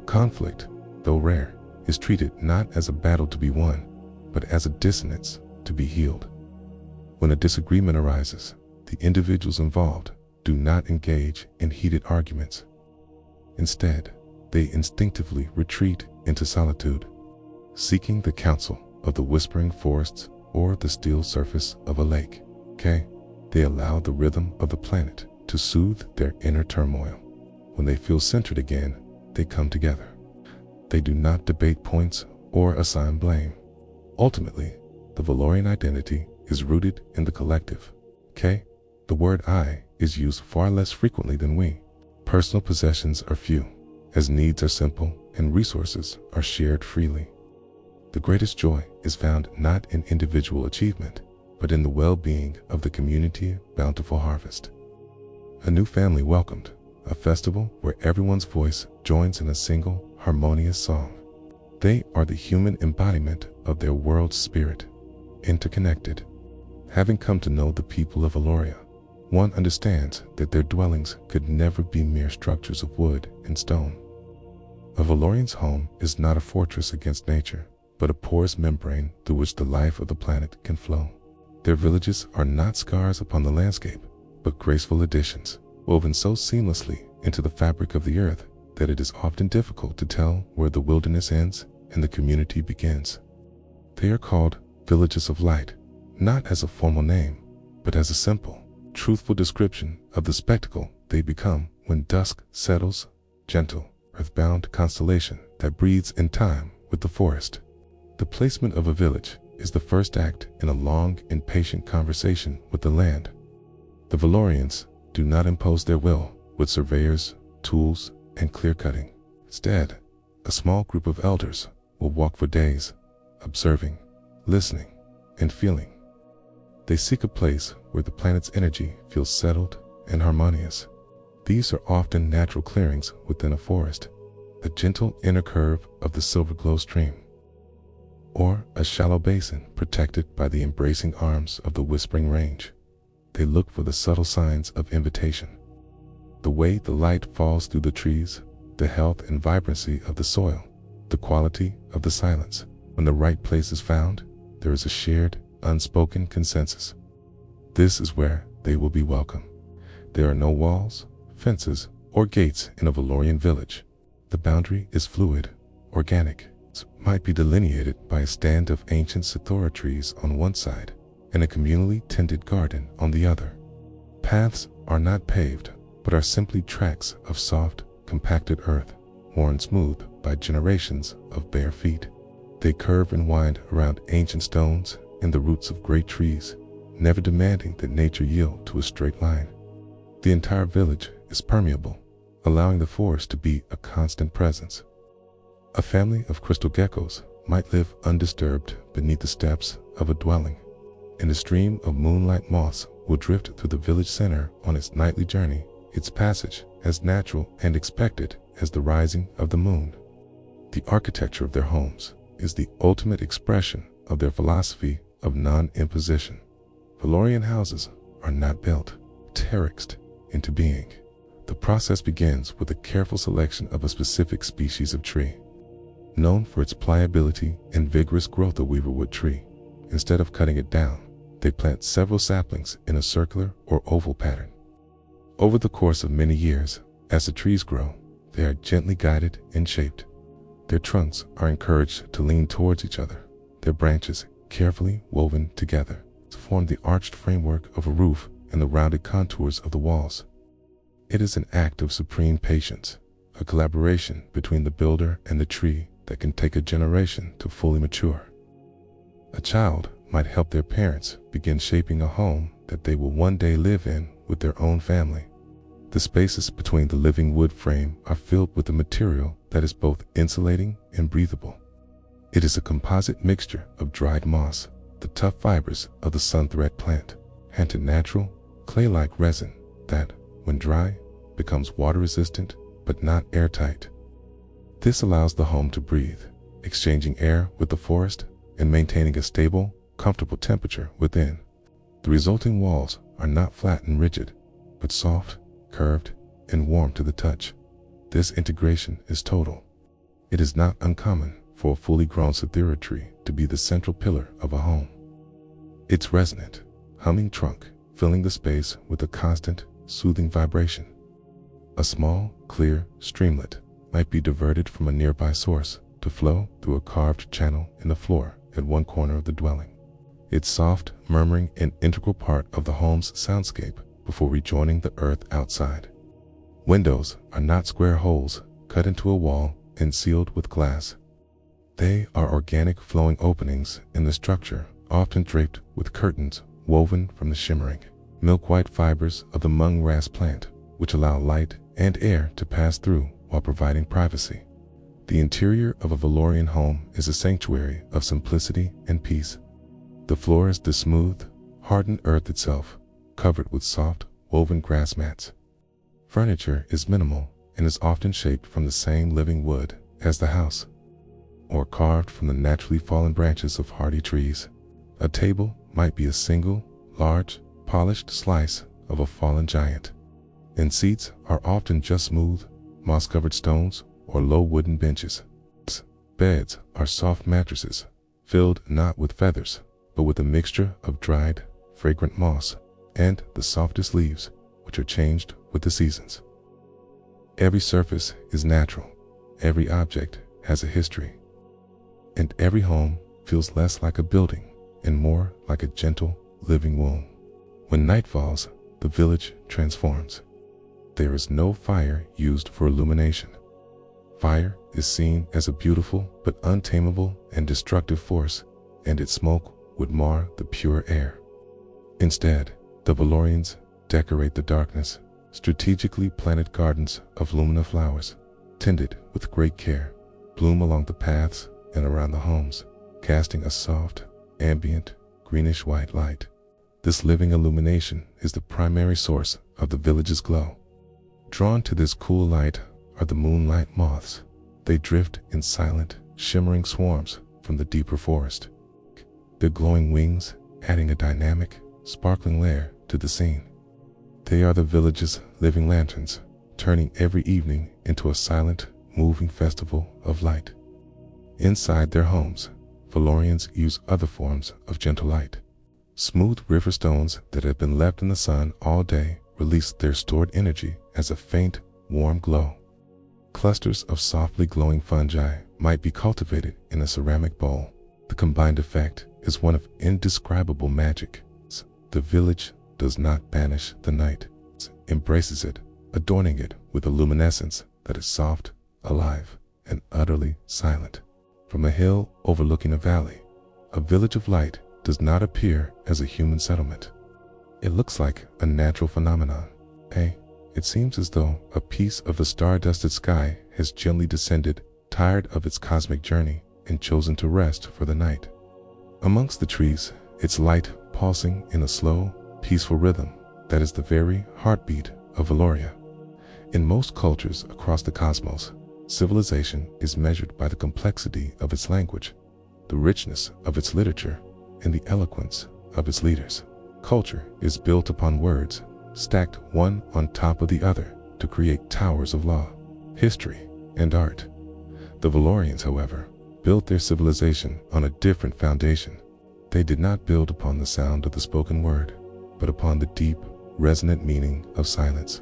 S1: Conflict, though rare, is treated not as a battle to be won, but as a dissonance to be healed. When a disagreement arises, the individuals involved do not engage in heated arguments. Instead, they instinctively retreat into solitude, seeking the counsel of the whispering forests or the still surface of a lake. They allow the rhythm of the planet to soothe their inner turmoil. When they feel centered again, they come together. They do not debate points or assign blame. Ultimately, the Vallorian identity is rooted in the collective. The word I is used far less frequently than we. Personal possessions are few, as needs are simple and resources are shared freely. The greatest joy is found not in individual achievement, but in the well-being of the community bountiful harvest. A new family welcomed, a festival where everyone's voice joins in a single, harmonious song. They are the human embodiment of their world's spirit, interconnected. Having come to know the people of Valloria, one understands that their dwellings could never be mere structures of wood and stone. A Vallorian's home is not a fortress against nature, but a porous membrane through which the life of the planet can flow. Their villages are not scars upon the landscape, but graceful additions, woven so seamlessly into the fabric of the earth that it is often difficult to tell where the wilderness ends and the community begins. They are called villages of light, not as a formal name, but as a simple, truthful description of the spectacle they become when dusk settles, gentle, earthbound constellation that breathes in time with the forest. The placement of a village is the first act in a long and patient conversation with the land. The Vallorians do not impose their will with surveyors, tools, and clear-cutting. Instead, a small group of elders will walk for days, observing, listening, and feeling. They seek a place where the planet's energy feels settled and harmonious. These are often natural clearings within a forest, a gentle inner curve of the silver glow stream, or a shallow basin protected by the embracing arms of the whispering range. They look for the subtle signs of invitation. The way the light falls through the trees, the health and vibrancy of the soil, the quality of the silence. When the right place is found, there is a shared, unspoken consensus. This is where they will be welcome. There are no walls, fences, or gates in a Vallorian village. The boundary is fluid, organic. It might be delineated by a stand of ancient sathura trees on one side and a communally tended garden on the other. Paths are not paved, but are simply tracks of soft, compacted earth, worn smooth by generations of bare feet. They curve and wind around ancient stones and the roots of great trees, never demanding that nature yield to a straight line. The entire village is permeable, allowing the forest to be a constant presence. A family of crystal geckos might live undisturbed beneath the steps of a dwelling, and a stream of moonlight moths will drift through the village center on its nightly journey, its passage as natural and expected as the rising of the moon. The architecture of their homes is the ultimate expression of their philosophy of non-imposition. Vallorian houses are not built, terrexed into being. The process begins with a careful selection of a specific species of tree. Known for its pliability and vigorous growth, a weaverwood tree, instead of cutting it down, they plant several saplings in a circular or oval pattern. Over the course of many years, as the trees grow, they are gently guided and shaped. Their trunks are encouraged to lean towards each other, their branches carefully woven together to form the arched framework of a roof and the rounded contours of the walls. It is an act of supreme patience, a collaboration between the builder and the tree that can take a generation to fully mature. A child might help their parents begin shaping a home that they will one day live in with their own family. The spaces between the living wood frame are filled with a material that is both insulating and breathable. It is a composite mixture of dried moss, the tough fibers of the sunthread plant, and a natural, clay-like resin that, when dry, becomes water-resistant but not airtight. This allows the home to breathe, exchanging air with the forest and maintaining a stable, comfortable temperature within. The resulting walls are not flat and rigid, but soft, curved, and warm to the touch. This integration is total. It is not uncommon for a fully grown sathura tree to be the central pillar of a home. Its resonant, humming trunk filling the space with a constant, soothing vibration. A small, clear streamlet might be diverted from a nearby source to flow through a carved channel in the floor at one corner of the dwelling. Its soft murmuring an integral part of the home's soundscape before rejoining the earth outside. Windows are not square holes cut into a wall and sealed with glass. They are organic flowing openings in the structure, often draped with curtains woven from the shimmering, milk-white fibers of the mung grass plant, which allow light and air to pass through while providing privacy. The interior of a Vallorian home is a sanctuary of simplicity and peace. The floor is the smooth, hardened earth itself, covered with soft, woven grass mats. Furniture is minimal and is often shaped from the same living wood as the house, or carved from the naturally fallen branches of hardy trees. A table might be a single, large, polished slice of a fallen giant, and seats are often just smooth, moss-covered stones or low wooden benches. Beds are soft mattresses, filled not with feathers, but with a mixture of dried, fragrant moss and the softest leaves, which are changed with the seasons. Every surface is natural, every object has a history, and every home feels less like a building and more like a gentle, living womb. When night falls, the village transforms. There is no fire used for illumination. Fire is seen as a beautiful but untamable and destructive force, and its smoke would mar the pure air. Instead, the Vallorians decorate the darkness. Strategically planted gardens of lumina flowers, tended with great care, bloom along the paths and around the homes, casting a soft, ambient, greenish-white light. This living illumination is the primary source of the village's glow. Drawn to this cool light are the moonlight moths. They drift in silent, shimmering swarms from the deeper forest, their glowing wings adding a dynamic, sparkling layer to the scene. They are the village's living lanterns, turning every evening into a silent, moving festival of light. Inside their homes, Vallorians use other forms of gentle light. Smooth river stones that have been left in the sun all day release their stored energy as a faint, warm glow. Clusters of softly glowing fungi might be cultivated in a ceramic bowl. The combined effect is one of indescribable magic. The village does not banish the night, it embraces it, adorning it with a luminescence that is soft, alive, and utterly silent. From a hill overlooking a valley, a village of light does not appear as a human settlement. It looks like a natural phenomenon. It seems as though a piece of the star-dusted sky has gently descended, tired of its cosmic journey, and chosen to rest for the night. Amongst the trees, its light pulsing in a slow, peaceful rhythm that is the very heartbeat of Valloria. In most cultures across the cosmos, civilization is measured by the complexity of its language, the richness of its literature, and the eloquence of its leaders. Culture is built upon words, stacked one on top of the other to create towers of law, history, and art. The Vallorians, however, built their civilization on a different foundation. They did not build upon the sound of the spoken word, but upon the deep, resonant meaning of silence.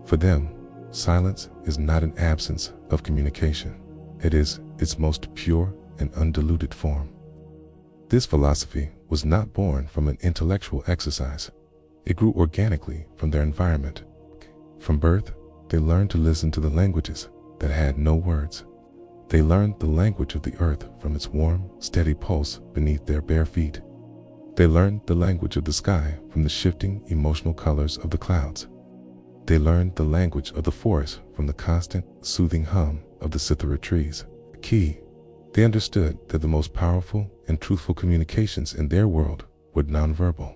S1: For them, silence is not an absence of communication. It is its most pure and undiluted form. This philosophy was not born from an intellectual exercise. It grew organically from their environment. From birth, they learned to listen to the languages that had no words. They learned the language of the earth from its warm, steady pulse beneath their bare feet. They learned the language of the sky from the shifting emotional colors of the clouds. They learned the language of the forest from the constant, soothing hum of the cithara trees. Key, they understood that the most powerful and truthful communications in their world were nonverbal.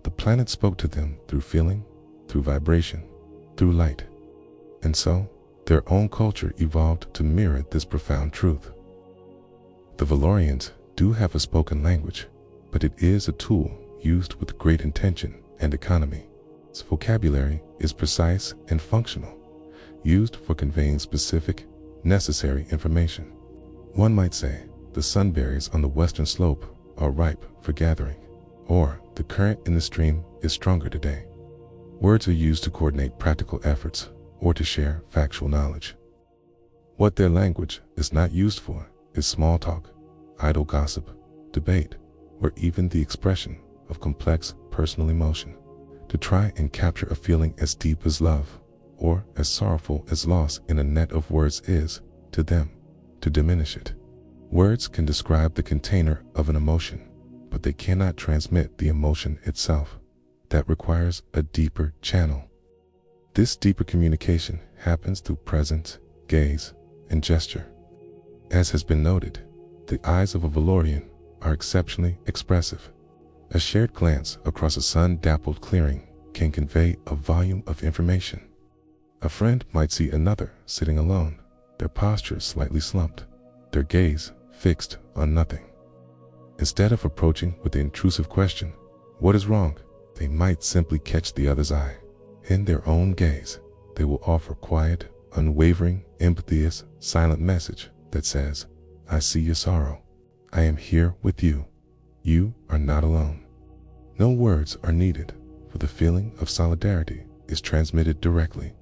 S1: The planet spoke to them through feeling, through vibration, through light. And so, their own culture evolved to mirror this profound truth. The Vallorians do have a spoken language, but it is a tool used with great intention and economy. Its vocabulary is precise and functional, used for conveying specific, necessary information. One might say, the sunberries on the western slope are ripe for gathering, or the current in the stream is stronger today. Words are used to coordinate practical efforts or to share factual knowledge. What their language is not used for is small talk, idle gossip, debate, or even the expression of complex personal emotion. To try and capture a feeling as deep as love, or as sorrowful as loss in a net of words is, to them, to diminish it. Words can describe the container of an emotion, but they cannot transmit the emotion itself. That requires a deeper channel. This deeper communication happens through presence, gaze, and gesture. As has been noted, the eyes of a Vallorian are exceptionally expressive. A shared glance across a sun-dappled clearing can convey a volume of information. A friend might see another sitting alone, their posture slightly slumped, their gaze fixed on nothing. Instead of approaching with the intrusive question, "What is wrong?" they might simply catch the other's eye. In their own gaze, they will offer quiet, unwavering, empathious, silent message that says, "I see your sorrow. I am here with you. You are not alone." No words are needed, for the feeling of solidarity is transmitted directly.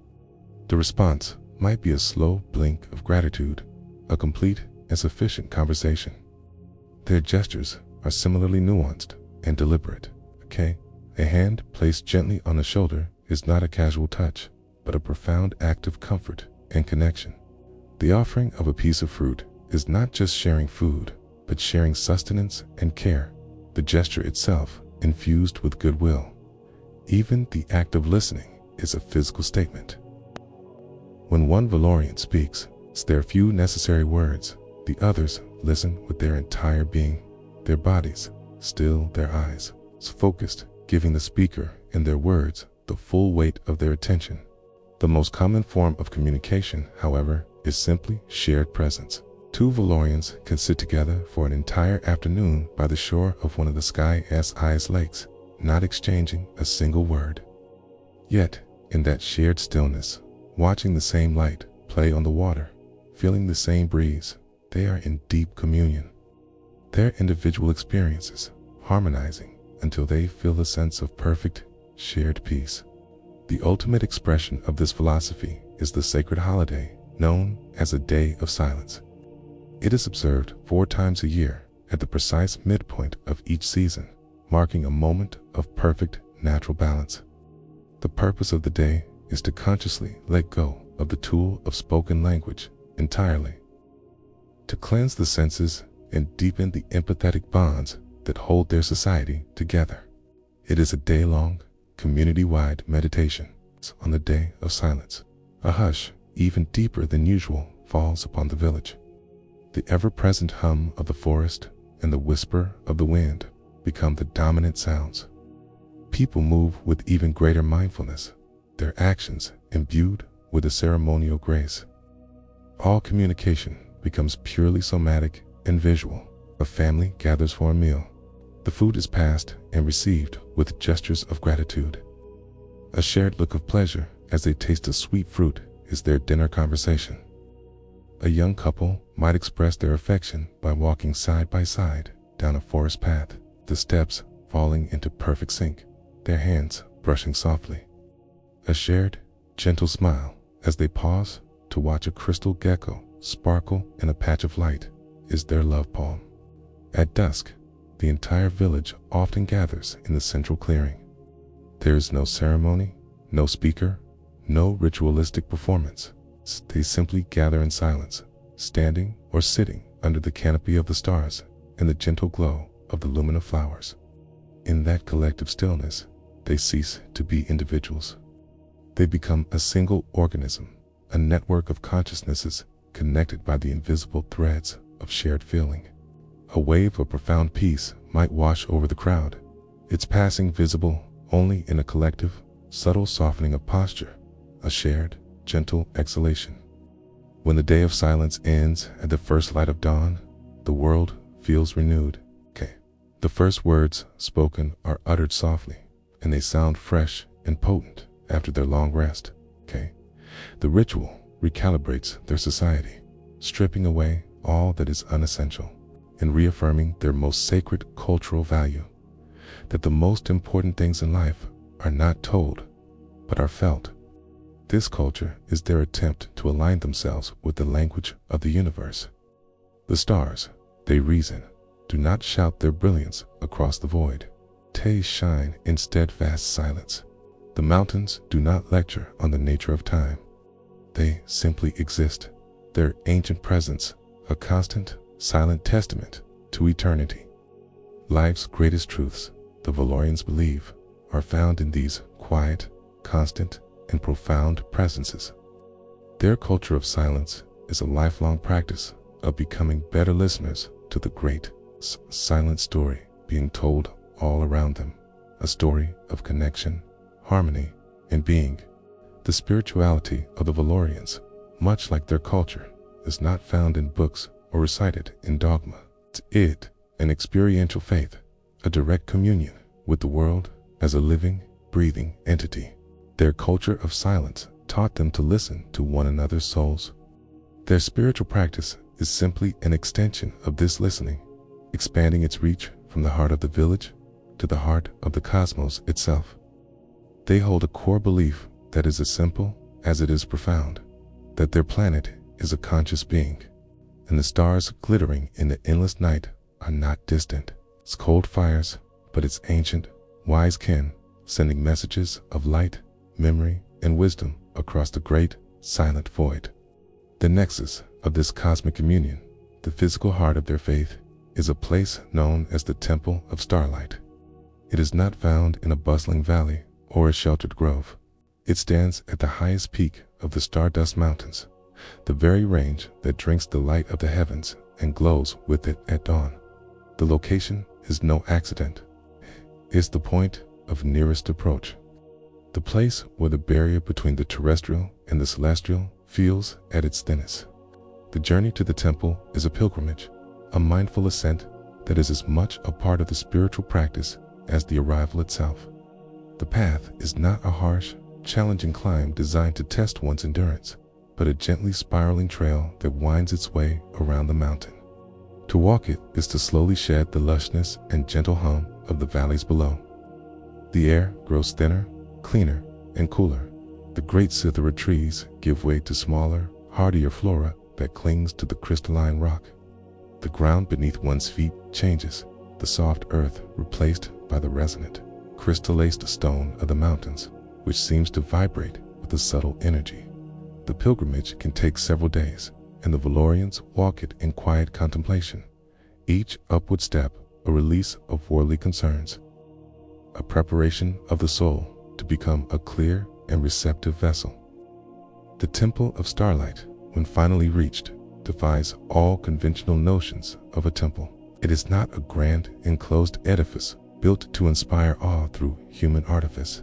S1: The response might be a slow blink of gratitude, a complete and sufficient conversation. Their gestures are similarly nuanced and deliberate. A hand placed gently on the shoulder is not a casual touch, but a profound act of comfort and connection. The offering of a piece of fruit is not just sharing food, but sharing sustenance and care, the gesture itself infused with goodwill. Even the act of listening is a physical statement. When one Vallorian speaks, there are few necessary words. The others listen with their entire being, their bodies still, their eyes focused, giving the speaker and their words the full weight of their attention. The most common form of communication, however, is simply shared presence. Two Vallorians can sit together for an entire afternoon by the shore of one of the sky's highest lakes, not exchanging a single word. Yet, in that shared stillness, watching the same light play on the water, feeling the same breeze, they are in deep communion. Their individual experiences harmonizing until they feel a sense of perfect, shared peace. The ultimate expression of this philosophy is the sacred holiday known as a Day of Silence. It is observed 4 times a year at the precise midpoint of each season, marking a moment of perfect natural balance. The purpose of the day is to consciously let go of the tool of spoken language entirely, to cleanse the senses and deepen the empathetic bonds that hold their society together. It is a day-long, community-wide meditation on the Day of Silence. A hush, even deeper than usual, falls upon the village. The ever-present hum of the forest and the whisper of the wind become the dominant sounds. People move with even greater mindfulness, their actions imbued with a ceremonial grace. All communication becomes purely somatic and visual. A family gathers for a meal. The food is passed and received with gestures of gratitude. A shared look of pleasure as they taste a sweet fruit is their dinner conversation. A young couple might express their affection by walking side by side down a forest path, the steps falling into perfect sync, their hands brushing softly. A shared, gentle smile as they pause to watch a crystal gecko sparkle in a patch of light is their love poem. At dusk, the entire village often gathers in the central clearing. There is no ceremony, no speaker, no ritualistic performance. They simply gather in silence, standing or sitting under the canopy of the stars and the gentle glow of the lumina flowers. In that collective stillness, they cease to be individuals. They become a single organism, a network of consciousnesses connected by the invisible threads of shared feeling. A wave of profound peace might wash over the crowd, its passing visible only in a collective, subtle softening of posture, a shared, gentle exhalation. When the day of silence ends at the first light of dawn, the world feels renewed. The first words spoken are uttered softly, and they sound fresh and potent after their long rest. The ritual recalibrates their society, stripping away all that is unessential and reaffirming their most sacred cultural value, that the most important things in life are not told, but are felt. This culture is their attempt to align themselves with the language of the universe. The stars, they reason, do not shout their brilliance across the void. They shine in steadfast silence. The mountains do not lecture on the nature of time. They simply exist, their ancient presence a constant, silent testament to eternity. Life's greatest truths, the Vallorians believe, are found in these quiet, constant, and profound presences. Their culture of silence is a lifelong practice of becoming better listeners to the great silent story being told all around them, a story of connection, harmony, and being. The spirituality of the Vallorians, much like their culture, is not found in books or recited in dogma. It's an experiential faith, a direct communion with the world as a living, breathing entity. Their culture of silence taught them to listen to one another's souls. Their spiritual practice is simply an extension of this listening, expanding its reach from the heart of the village to the heart of the cosmos itself. They hold a core belief that is as simple as it is profound, that their planet is a conscious being, and the stars glittering in the endless night are not distant, its cold fires, but its ancient, wise kin, sending messages of light, memory, and wisdom across the great, silent void. The nexus of this cosmic communion, the physical heart of their faith, is a place known as the Temple of Starlight. It is not found in a bustling valley or a sheltered grove. It stands at the highest peak of the Stardust Mountains, the very range that drinks the light of the heavens and glows with it at dawn. The location is no accident. It's the point of nearest approach, the place where the barrier between the terrestrial and the celestial feels at its thinnest. The journey to the temple is a pilgrimage, a mindful ascent that is as much a part of the spiritual practice as the arrival itself. The path is not a harsh, challenging climb designed to test one's endurance, but a gently spiraling trail that winds its way around the mountain. To walk it is to slowly shed the lushness and gentle hum of the valleys below. The air grows thinner, cleaner, and cooler. The great cythera trees give way to smaller, hardier flora that clings to the crystalline rock. The ground beneath one's feet changes, the soft earth replaced by the resonant, crystallized stone of the mountains, which seems to vibrate with a subtle energy. The pilgrimage can take several days, and the Vallorians walk it in quiet contemplation, each upward step a release of worldly concerns, a preparation of the soul to become a clear and receptive vessel. The Temple of Starlight, when finally reached, defies all conventional notions of a temple. It is not a grand, enclosed edifice built to inspire awe through human artifice.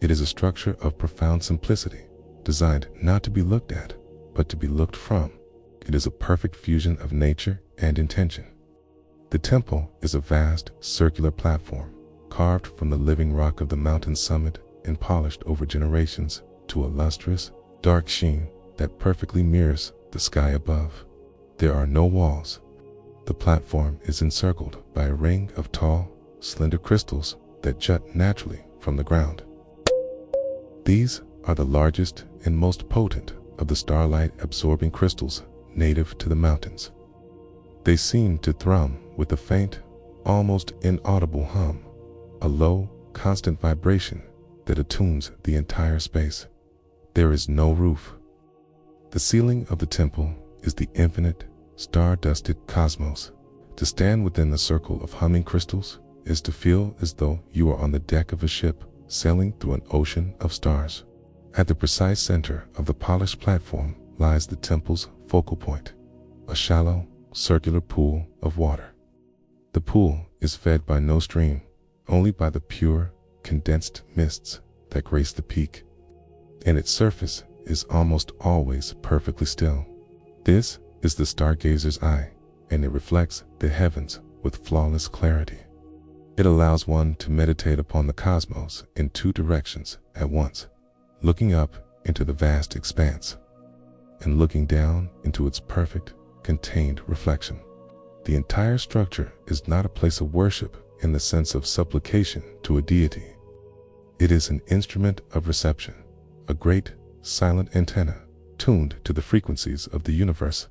S1: It is a structure of profound simplicity, designed not to be looked at, but to be looked from. It is a perfect fusion of nature and intention. The temple is a vast, circular platform, carved from the living rock of the mountain's summit and polished over generations to a lustrous, dark sheen that perfectly mirrors the sky above. There are no walls. The platform is encircled by a ring of tall, slender crystals that jut naturally from the ground. These are the largest and most potent of the starlight-absorbing crystals native to the mountains. They seem to thrum with a faint, almost inaudible hum, a low, constant vibration that attunes the entire space. There is no roof. The ceiling of the temple is the infinite, star-dusted cosmos. To stand within the circle of humming crystals is to feel as though you are on the deck of a ship sailing through an ocean of stars. At the precise center of the polished platform lies the temple's focal point, a shallow, circular pool of water. The pool is fed by no stream, only by the pure, condensed mists that grace the peak, and its surface is almost always perfectly still. This is the stargazer's eye, and it reflects the heavens with flawless clarity. It allows one to meditate upon the cosmos in two directions at once, looking up into the vast expanse and looking down into its perfect, contained reflection. The entire structure is not a place of worship in the sense of supplication to a deity. It is an instrument of reception, a great, silent antenna tuned to the frequencies of the universe.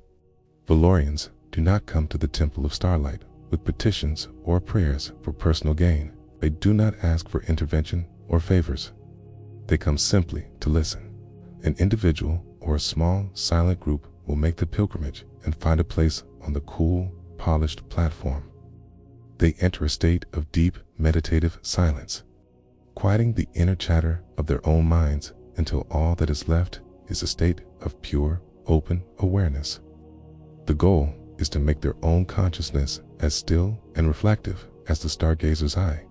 S1: Vallorians do not come to the Temple of Starlight with petitions or prayers for personal gain. They do not ask for intervention or favors. They come simply to listen. An individual or a small, silent group will make the pilgrimage and find a place on the cool, polished platform. They enter a state of deep, meditative silence, quieting the inner chatter of their own minds until all that is left is a state of pure, open awareness. The goal is to make their own consciousness as still and reflective as the stargazer's eye.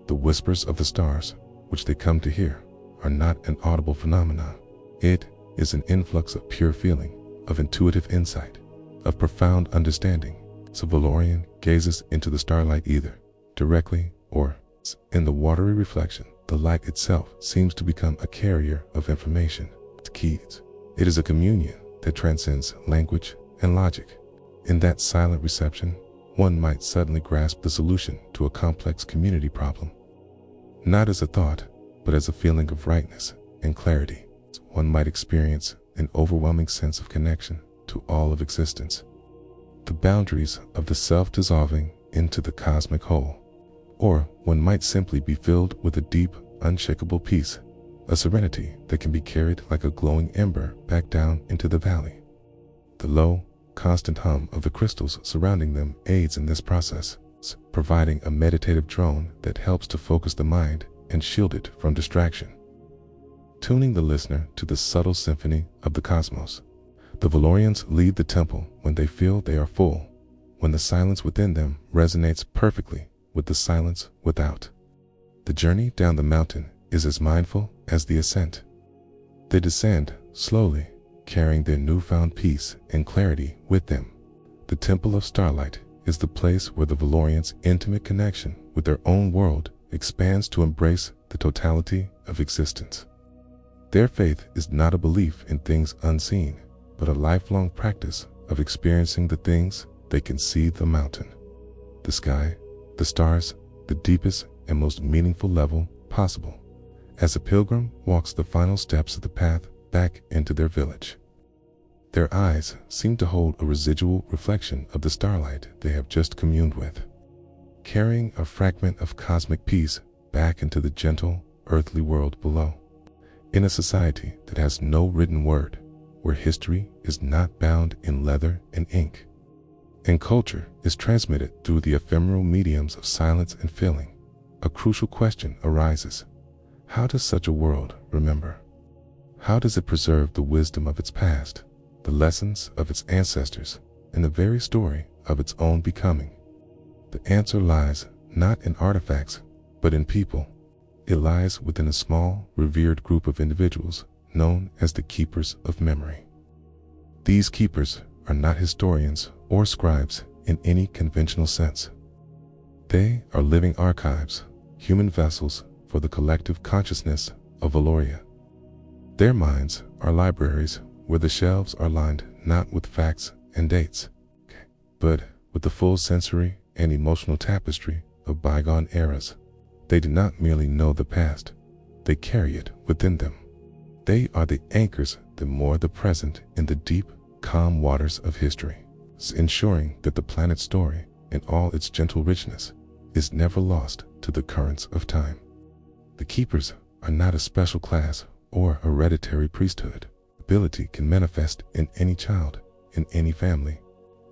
S1: The whispers of the stars, which they come to hear, are not an audible phenomenon. It is an influx of pure feeling, of intuitive insight, of profound understanding. So Vallorian gazes into the starlight either directly or in the watery reflection. The light itself seems to become a carrier of information. Its keys. It is a communion that transcends language and logic. In that silent reception, one might suddenly grasp the solution to a complex community problem. Not as a thought, but as a feeling of rightness and clarity. One might experience an overwhelming sense of connection to all of existence. The boundaries of the self dissolving into the cosmic whole. Or one might simply be filled with a deep, unshakable peace, a serenity that can be carried like a glowing ember back down into the valley. The low, constant hum of the crystals surrounding them aids in this process, providing a meditative drone that helps to focus the mind and shield it from distraction. Tuning the listener to the subtle symphony of the cosmos. The Vallorians leave the temple when they feel they are full, when the silence within them resonates perfectly with the silence without. The journey down the mountain is as mindful as the ascent. They descend slowly, carrying their newfound peace and clarity with them. The Temple of Starlight is the place where the Vallorians' intimate connection with their own world expands to embrace the totality of existence. Their faith is not a belief in things unseen, but a lifelong practice of experiencing the things they can see: the mountain, the sky, the stars, the deepest and most meaningful level possible, as a pilgrim walks the final steps of the path back into their village. Their eyes seem to hold a residual reflection of the starlight they have just communed with, carrying a fragment of cosmic peace back into the gentle, earthly world below. In a society that has no written word, where history is not bound in leather and ink, and culture is transmitted through the ephemeral mediums of silence and feeling, a crucial question arises. How does such a world remember? How does it preserve the wisdom of its past, the lessons of its ancestors, and the very story of its own becoming? The answer lies not in artifacts, but in people. It lies within a small, revered group of individuals known as the keepers of memory. These keepers are not historians or scribes in any conventional sense. They are living archives, human vessels for the collective consciousness of Valloria. Their minds are libraries where the shelves are lined not with facts and dates, but with the full sensory and emotional tapestry of bygone eras. They do not merely know the past, they carry it within them. They are the anchors that moor the present in the deep, calm waters of history, ensuring that the planet's story, in all its gentle richness, is never lost to the currents of time. The keepers are not a special class or hereditary priesthood. Ability can manifest in any child, in any family.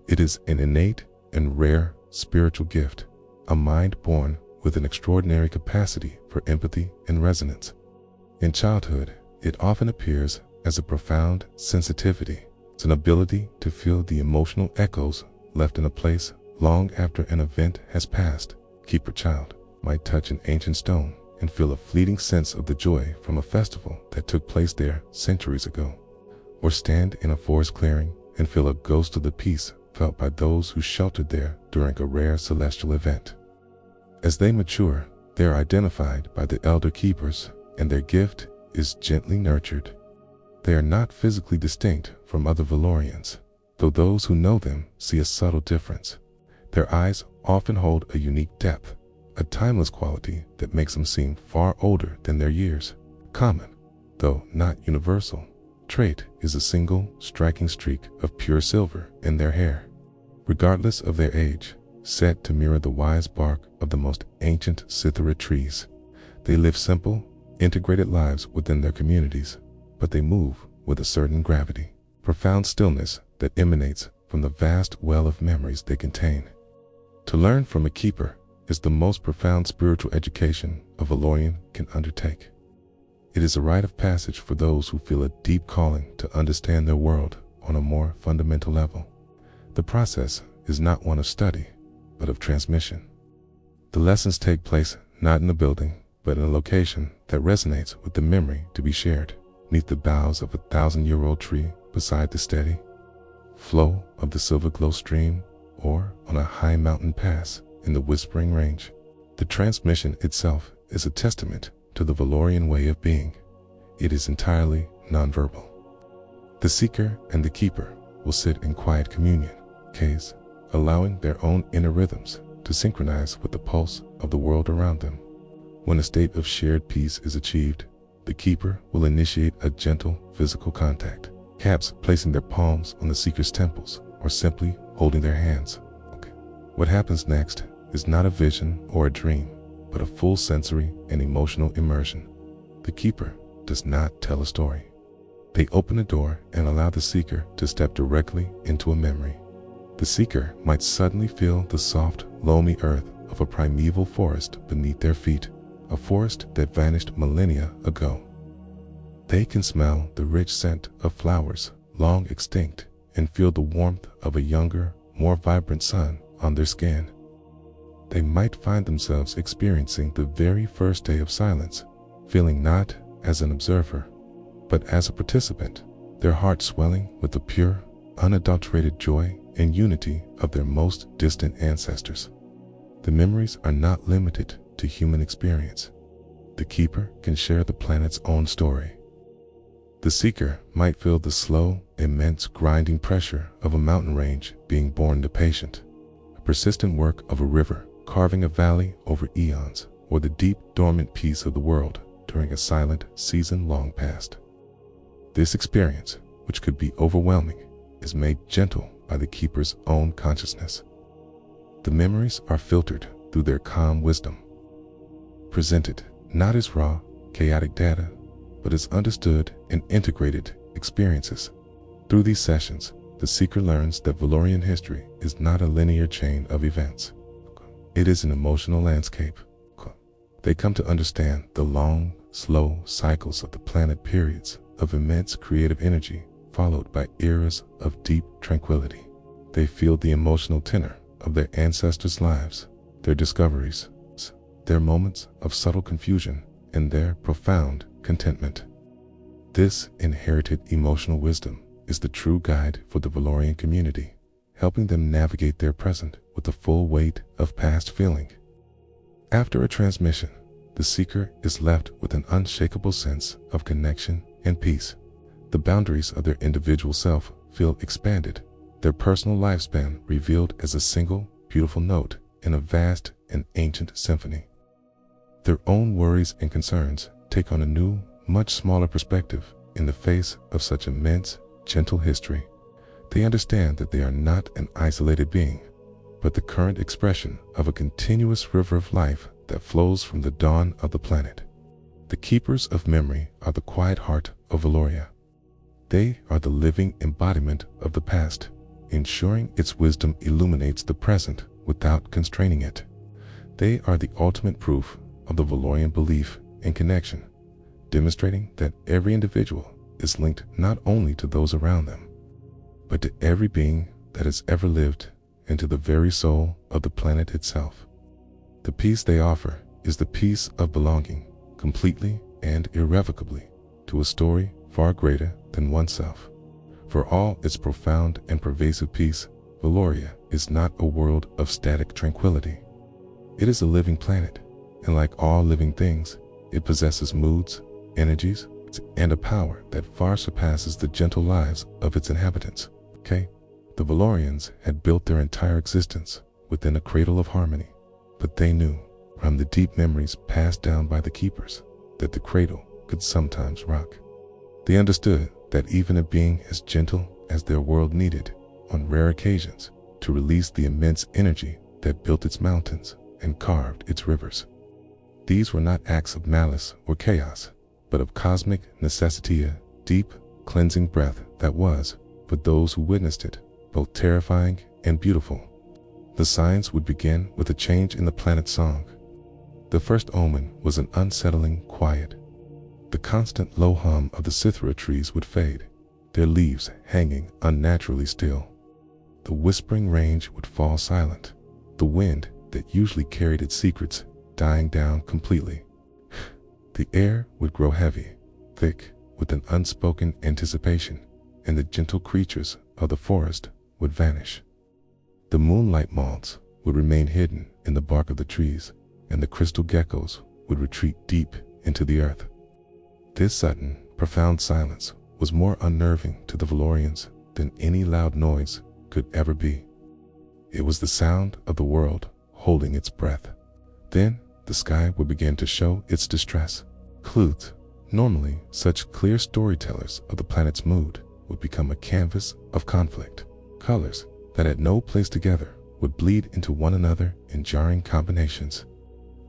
S1: It is an innate and rare spiritual gift, a mind born with an extraordinary capacity for empathy and resonance. In childhood, it often appears as a profound sensitivity. It's an ability to feel the emotional echoes left in a place long after an event has passed. Keeper child might touch an ancient stone and feel a fleeting sense of the joy from a festival that took place there centuries ago, or stand in a forest clearing and feel a ghost of the peace felt by those who sheltered there during a rare celestial event. As they mature, they are identified by the elder keepers, and their gift is gently nurtured. They are not physically distinct from other Vallorians, though those who know them see a subtle difference. Their eyes often hold a unique depth, a timeless quality that makes them seem far older than their years. Common, though not universal, trait is a single, striking streak of pure silver in their hair. Regardless of their age, set to mirror the wise bark of the most ancient cythera trees, they live simple, integrated lives within their communities, but they move with a certain gravity, profound stillness that emanates from the vast well of memories they contain. To learn from a keeper is the most profound spiritual education a Vallorian can undertake. It is a rite of passage for those who feel a deep calling to understand their world on a more fundamental level. The process is not one of study, but of transmission. The lessons take place not in a building, but in a location that resonates with the memory to be shared, neath the boughs of a 1,000-year-old tree beside the steady flow of the silver glow stream, or on a high mountain pass in the whispering range. The transmission itself is a testament to the Vallorian way of being. It is entirely nonverbal. The seeker and the keeper will sit in quiet communion, allowing their own inner rhythms to synchronize with the pulse of the world around them. When a state of shared peace is achieved, the keeper will initiate a gentle physical contact, perhaps placing their palms on the seeker's temples or simply holding their hands. What happens next is not a vision or a dream, but a full sensory and emotional immersion. The keeper does not tell a story. They open a door and allow the seeker to step directly into a memory. The seeker might suddenly feel the soft, loamy earth of a primeval forest beneath their feet, a forest that vanished millennia ago. They can smell the rich scent of flowers long extinct and feel the warmth of a younger, more vibrant sun on their skin. They might find themselves experiencing the very first day of silence, feeling not as an observer, but as a participant, their heart swelling with the pure, unadulterated joy and unity of their most distant ancestors. The memories are not limited to human experience. The keeper can share the planet's own story. The seeker might feel the slow, immense grinding pressure of a mountain range being born to patient, a persistent work of a river carving a valley over eons, or the deep, dormant peace of the world during a silent season long past. This experience, which could be overwhelming, is made gentle by the keeper's own consciousness. The memories are filtered through their calm wisdom, presented not as raw, chaotic data, but as understood and integrated experiences. Through these sessions, the seeker learns that Vallorian history is not a linear chain of events. It is an emotional landscape. They come to understand the long, slow cycles of the planet, periods of immense creative energy followed by eras of deep tranquility. They feel the emotional tenor of their ancestors' lives, their discoveries, their moments of subtle confusion, and their profound contentment. This inherited emotional wisdom is the true guide for the Vallorian community, helping them navigate their present with the full weight of past feeling. After a transmission, the seeker is left with an unshakable sense of connection and peace. The boundaries of their individual self feel expanded, their personal lifespan revealed as a single, beautiful note in a vast and ancient symphony. Their own worries and concerns take on a new, much smaller perspective in the face of such immense, gentle history. They understand that they are not an isolated being, but the current expression of a continuous river of life that flows from the dawn of the planet. The keepers of memory are the quiet heart of Valloria. They are the living embodiment of the past, ensuring its wisdom illuminates the present without constraining it. They are the ultimate proof of the Vallorian belief in connection, demonstrating that every individual is linked not only to those around them, but to every being that has ever lived and to the very soul of the planet itself. The peace they offer is the peace of belonging, completely and irrevocably, to a story far greater than oneself. For all its profound and pervasive peace, Valloria is not a world of static tranquility. It is a living planet, and like all living things, it possesses moods, energies, and a power that far surpasses the gentle lives of its inhabitants. The Vallorians had built their entire existence within a cradle of harmony, but they knew, from the deep memories passed down by the keepers, that the cradle could sometimes rock. They understood that even a being as gentle as their world needed, on rare occasions, to release the immense energy that built its mountains and carved its rivers. These were not acts of malice or chaos, but of cosmic necessity, a deep, cleansing breath that was, for those who witnessed it, both terrifying and beautiful. The signs would begin with a change in the planet's song. The first omen was an unsettling quiet. The The constant low hum of the cythera trees would fade, their leaves hanging unnaturally still. The whispering range would fall silent, the wind that usually carried its secrets dying down completely. The air would grow heavy, thick with an unspoken anticipation, and the gentle creatures of the forest would vanish. The moonlight moths would remain hidden in the bark of the trees, and the crystal geckos would retreat deep into the earth. This sudden, profound silence was more unnerving to the Vallorians than any loud noise could ever be. It was the sound of the world holding its breath. Then the sky would begin to show its distress. Cluths, normally such clear storytellers of the planet's mood, would become a canvas of conflict. Colors that had no place together would bleed into one another in jarring combinations.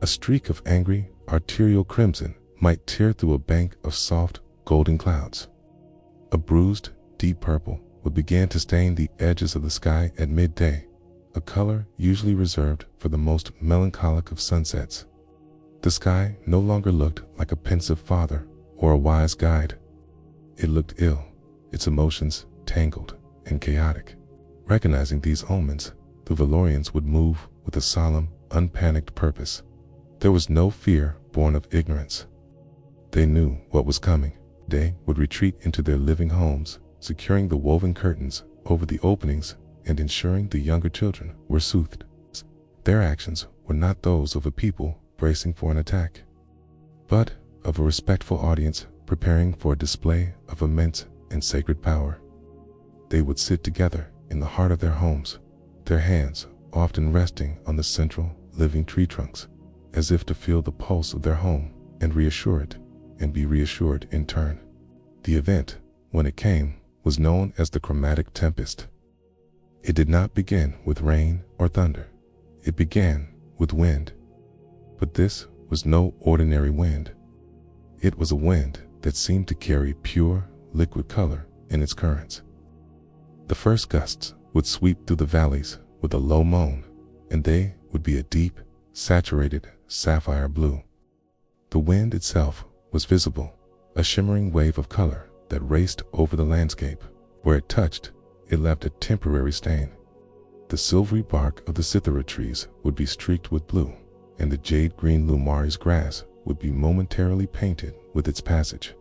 S1: A streak of angry, arterial crimson might tear through a bank of soft, golden clouds. A bruised, deep purple would begin to stain the edges of the sky at midday, a color usually reserved for the most melancholic of sunsets. The sky no longer looked like a pensive father or a wise guide. It looked ill, its emotions tangled and chaotic. Recognizing these omens, the Vallorians would move with a solemn, unpanicked purpose. There was no fear born of ignorance. They knew what was coming. They would retreat into their living homes, securing the woven curtains over the openings and ensuring the younger children were soothed. Their actions were not those of a people bracing for an attack, but of a respectful audience preparing for a display of immense and sacred power. They would sit together in the heart of their homes, their hands often resting on the central living tree trunks, as if to feel the pulse of their home and reassure it, and be reassured in turn. The event, when it came, was known as the chromatic tempest. It did not begin with rain or thunder. It began with wind. But this was no ordinary wind. It was a wind that seemed to carry pure, liquid color in its currents. The first gusts would sweep through the valleys with a low moan, and they would be a deep, saturated sapphire blue. The wind itself was visible, a shimmering wave of color that raced over the landscape. Where it touched, it left a temporary stain. The silvery bark of the cythera trees would be streaked with blue, and the jade-green lullabies grass would be momentarily painted with its passage.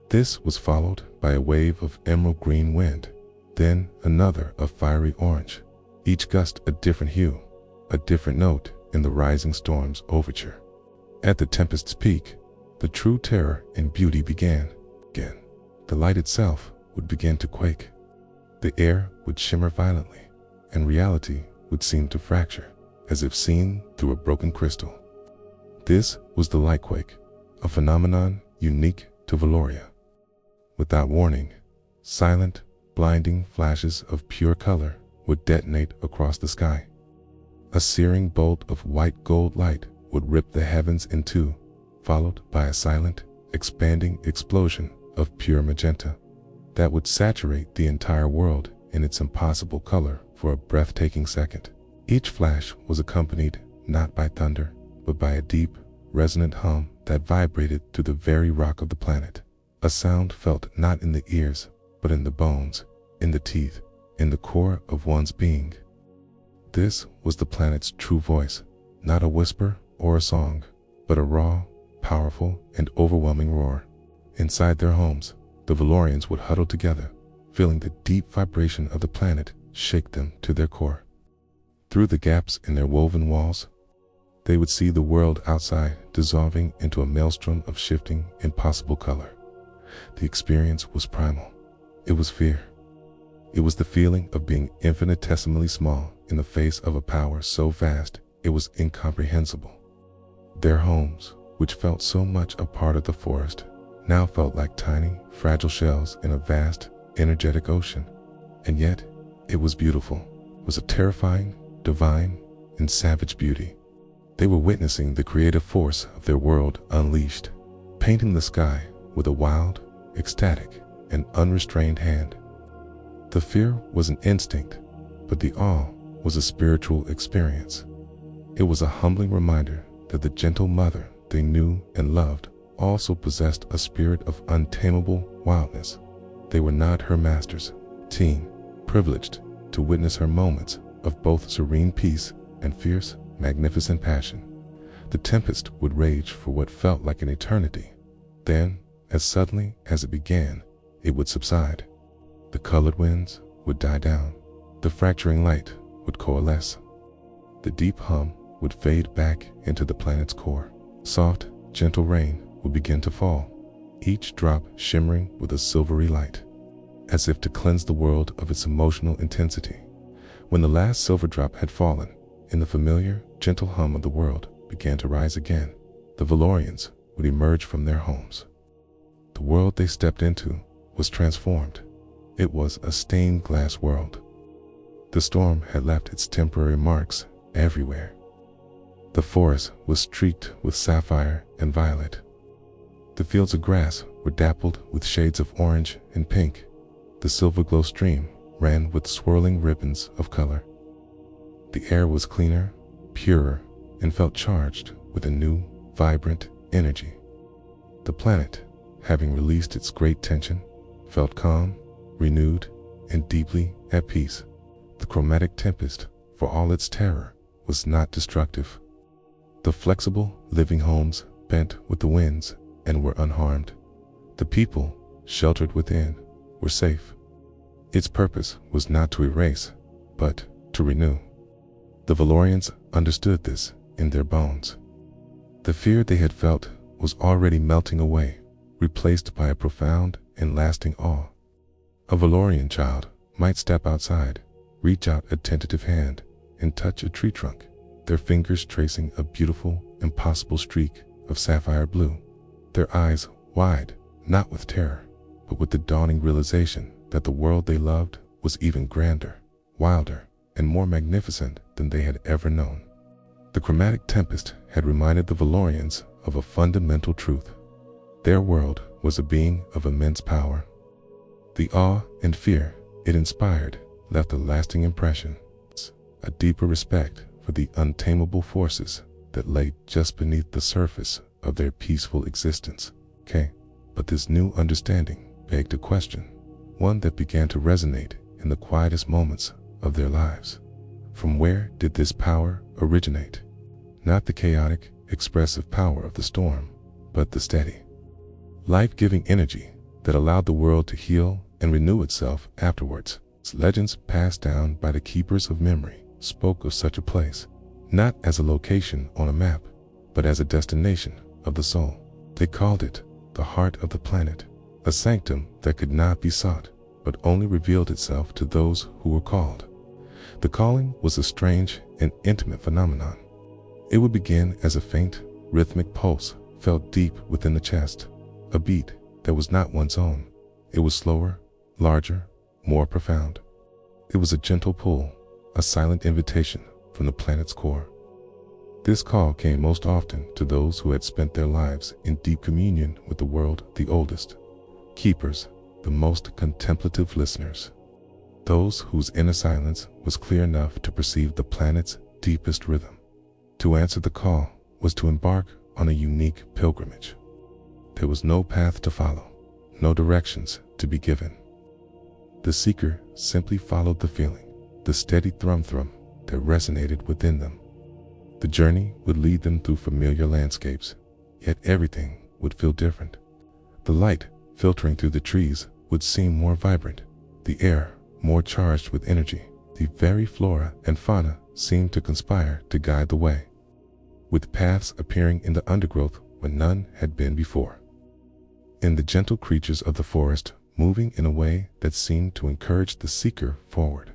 S1: This was followed by a wave of emerald green wind, then another of fiery orange, each gust a different hue, a different note in the rising storm's overture. At the tempest's peak, the true terror and beauty began. Again, the light itself would begin to quake. The air would shimmer violently, and reality would seem to fracture, as if seen through a broken crystal. This was the lightquake, a phenomenon unique to Valloria. Without warning, silent, blinding flashes of pure color would detonate across the sky. A searing bolt of white gold light would rip the heavens in two, followed by a silent, expanding explosion of pure magenta that would saturate the entire world in its impossible color for a breathtaking second. Each flash was accompanied not by thunder, but by a deep, resonant hum that vibrated through the very rock of the planet. A sound felt not in the ears, but in the bones, in the teeth, in the core of one's being. This was the planet's true voice, not a whisper or a song, but a raw, powerful, and overwhelming roar. Inside their homes, the Vallorians would huddle together, feeling the deep vibration of the planet shake them to their core. Through the gaps in their woven walls, they would see the world outside dissolving into a maelstrom of shifting, impossible color. The experience was primal. It was fear. It was the feeling of being infinitesimally small in the face of a power so vast it was incomprehensible. Their homes, which felt so much a part of the forest, now felt like tiny, fragile shells in a vast, energetic ocean. And yet, it was beautiful. It was a terrifying, divine, and savage beauty. They were witnessing the creative force of their world unleashed, painting the sky with a wild, ecstatic, and unrestrained hand. The fear was an instinct, but the awe was a spiritual experience. It was a humbling reminder that the gentle mother they knew and loved also possessed a spirit of untamable wildness. They were not her masters, privileged to witness her moments of both serene peace and fierce, magnificent passion. The tempest would rage for what felt like an eternity. Then, as suddenly as it began, it would subside. The colored winds would die down. The fracturing light would coalesce. The deep hum would fade back into the planet's core. Soft, gentle rain would begin to fall, each drop shimmering with a silvery light, as if to cleanse the world of its emotional intensity. When the last silver drop had fallen, and the familiar, gentle hum of the world began to rise again, the Vallorians would emerge from their homes. The world they stepped into was transformed. It was a stained glass world. The storm had left its temporary marks everywhere. The forest was streaked with sapphire and violet. The fields of grass were dappled with shades of orange and pink. The silver glow stream ran with swirling ribbons of color. The air was cleaner, purer, and felt charged with a new, vibrant energy. The planet, having released its great tension, felt calm, renewed, and deeply at peace. The chromatic tempest, for all its terror, was not destructive. The flexible, living homes bent with the winds and were unharmed. The people, sheltered within, were safe. Its purpose was not to erase, but to renew. The Vallorians understood this in their bones. The fear they had felt was already melting away, replaced by a profound and lasting awe. A Vallorian child might step outside, reach out a tentative hand, and touch a tree trunk, their fingers tracing a beautiful, impossible streak of sapphire blue, their eyes wide, not with terror, but with the dawning realization that the world they loved was even grander, wilder, and more magnificent than they had ever known. The chromatic tempest had reminded the Vallorians of a fundamental truth. Their world was a being of immense power. The awe and fear it inspired left a lasting impression, a deeper respect for the untamable forces that lay just beneath the surface of their peaceful existence. But this new understanding begged a question, one that began to resonate in the quietest moments of their lives. From where did this power originate? Not the chaotic, expressive power of the storm, but the steady, life-giving energy that allowed the world to heal and renew itself afterwards. Legends passed down by the keepers of memory spoke of such a place, not as a location on a map, but as a destination of the soul. They called it the heart of the planet, a sanctum that could not be sought, but only revealed itself to those who were called. The calling was a strange and intimate phenomenon. It would begin as a faint, rhythmic pulse felt deep within the chest, a beat that was not one's own. It was slower, larger, more profound. It was a gentle pull, a silent invitation from the planet's core. This call came most often to those who had spent their lives in deep communion with the world, the oldest keepers, the most contemplative listeners, those whose inner silence was clear enough to perceive the planet's deepest rhythm. To answer the call was to embark on a unique pilgrimage. There was no path to follow, no directions to be given. The seeker simply followed the feeling, the steady thrum-thrum that resonated within them. The journey would lead them through familiar landscapes, yet everything would feel different. The light filtering through the trees would seem more vibrant, the air more charged with energy. The very flora and fauna seemed to conspire to guide the way, with paths appearing in the undergrowth where none had been before, and the gentle creatures of the forest moving in a way that seemed to encourage the seeker forward.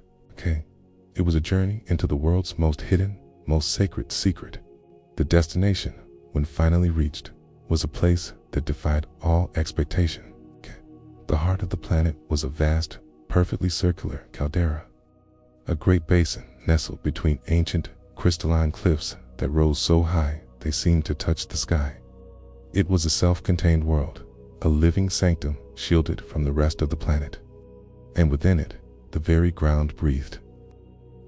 S1: It was a journey into the world's most hidden, most sacred secret. The destination, when finally reached, was a place that defied all expectation. The heart of the planet was a vast, perfectly circular caldera, a great basin nestled between ancient, crystalline cliffs that rose so high they seemed to touch the sky. It was a self-contained world, a living sanctum shielded from the rest of the planet, and within it, the very ground breathed.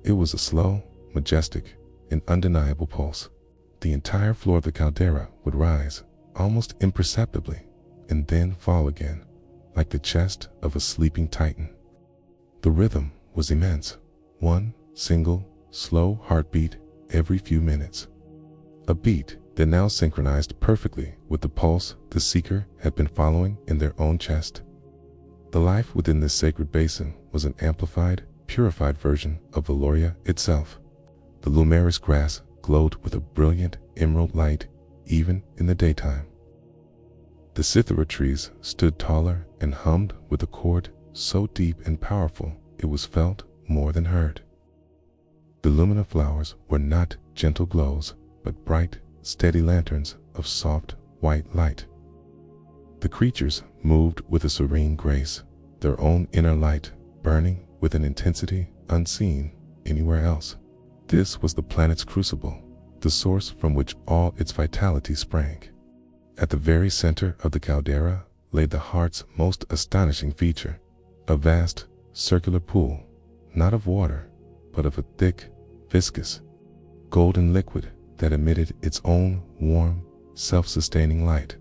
S1: It was a slow, majestic, and undeniable pulse. The entire floor of the caldera would rise, almost imperceptibly, and then fall again, like the chest of a sleeping titan. The rhythm was immense, one single, slow heartbeat every few minutes. A beat that now synchronized perfectly with the pulse the seeker had been following in their own chest. The life within this sacred basin was an amplified, purified version of Valloria itself. The luminous grass glowed with a brilliant emerald light even in the daytime. The cithara trees stood taller and hummed with a chord so deep and powerful it was felt more than heard. The lumina flowers were not gentle glows, but bright, steady lanterns of soft, white light. The creatures moved with a serene grace, their own inner light burning with an intensity unseen anywhere else. This was the planet's crucible, the source from which all its vitality sprang. At the very center of the caldera lay the heart's most astonishing feature, a vast, circular pool, not of water, but of a thick, viscous, golden liquid that emitted its own warm, self-sustaining light.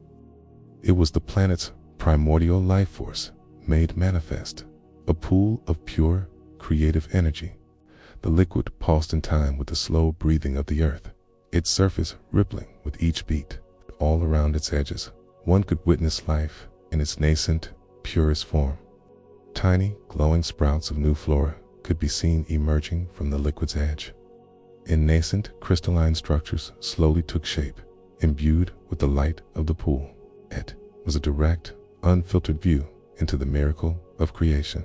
S1: It was the planet's primordial life force made manifest, a pool of pure, creative energy. The liquid pulsed in time with the slow breathing of the earth, its surface rippling with each beat. All around its edges, one could witness life in its nascent, purest form. Tiny, glowing sprouts of new flora could be seen emerging from the liquid's edge. And nascent, crystalline structures slowly took shape, imbued with the light of the pool. It was a direct, unfiltered view into the miracle of creation.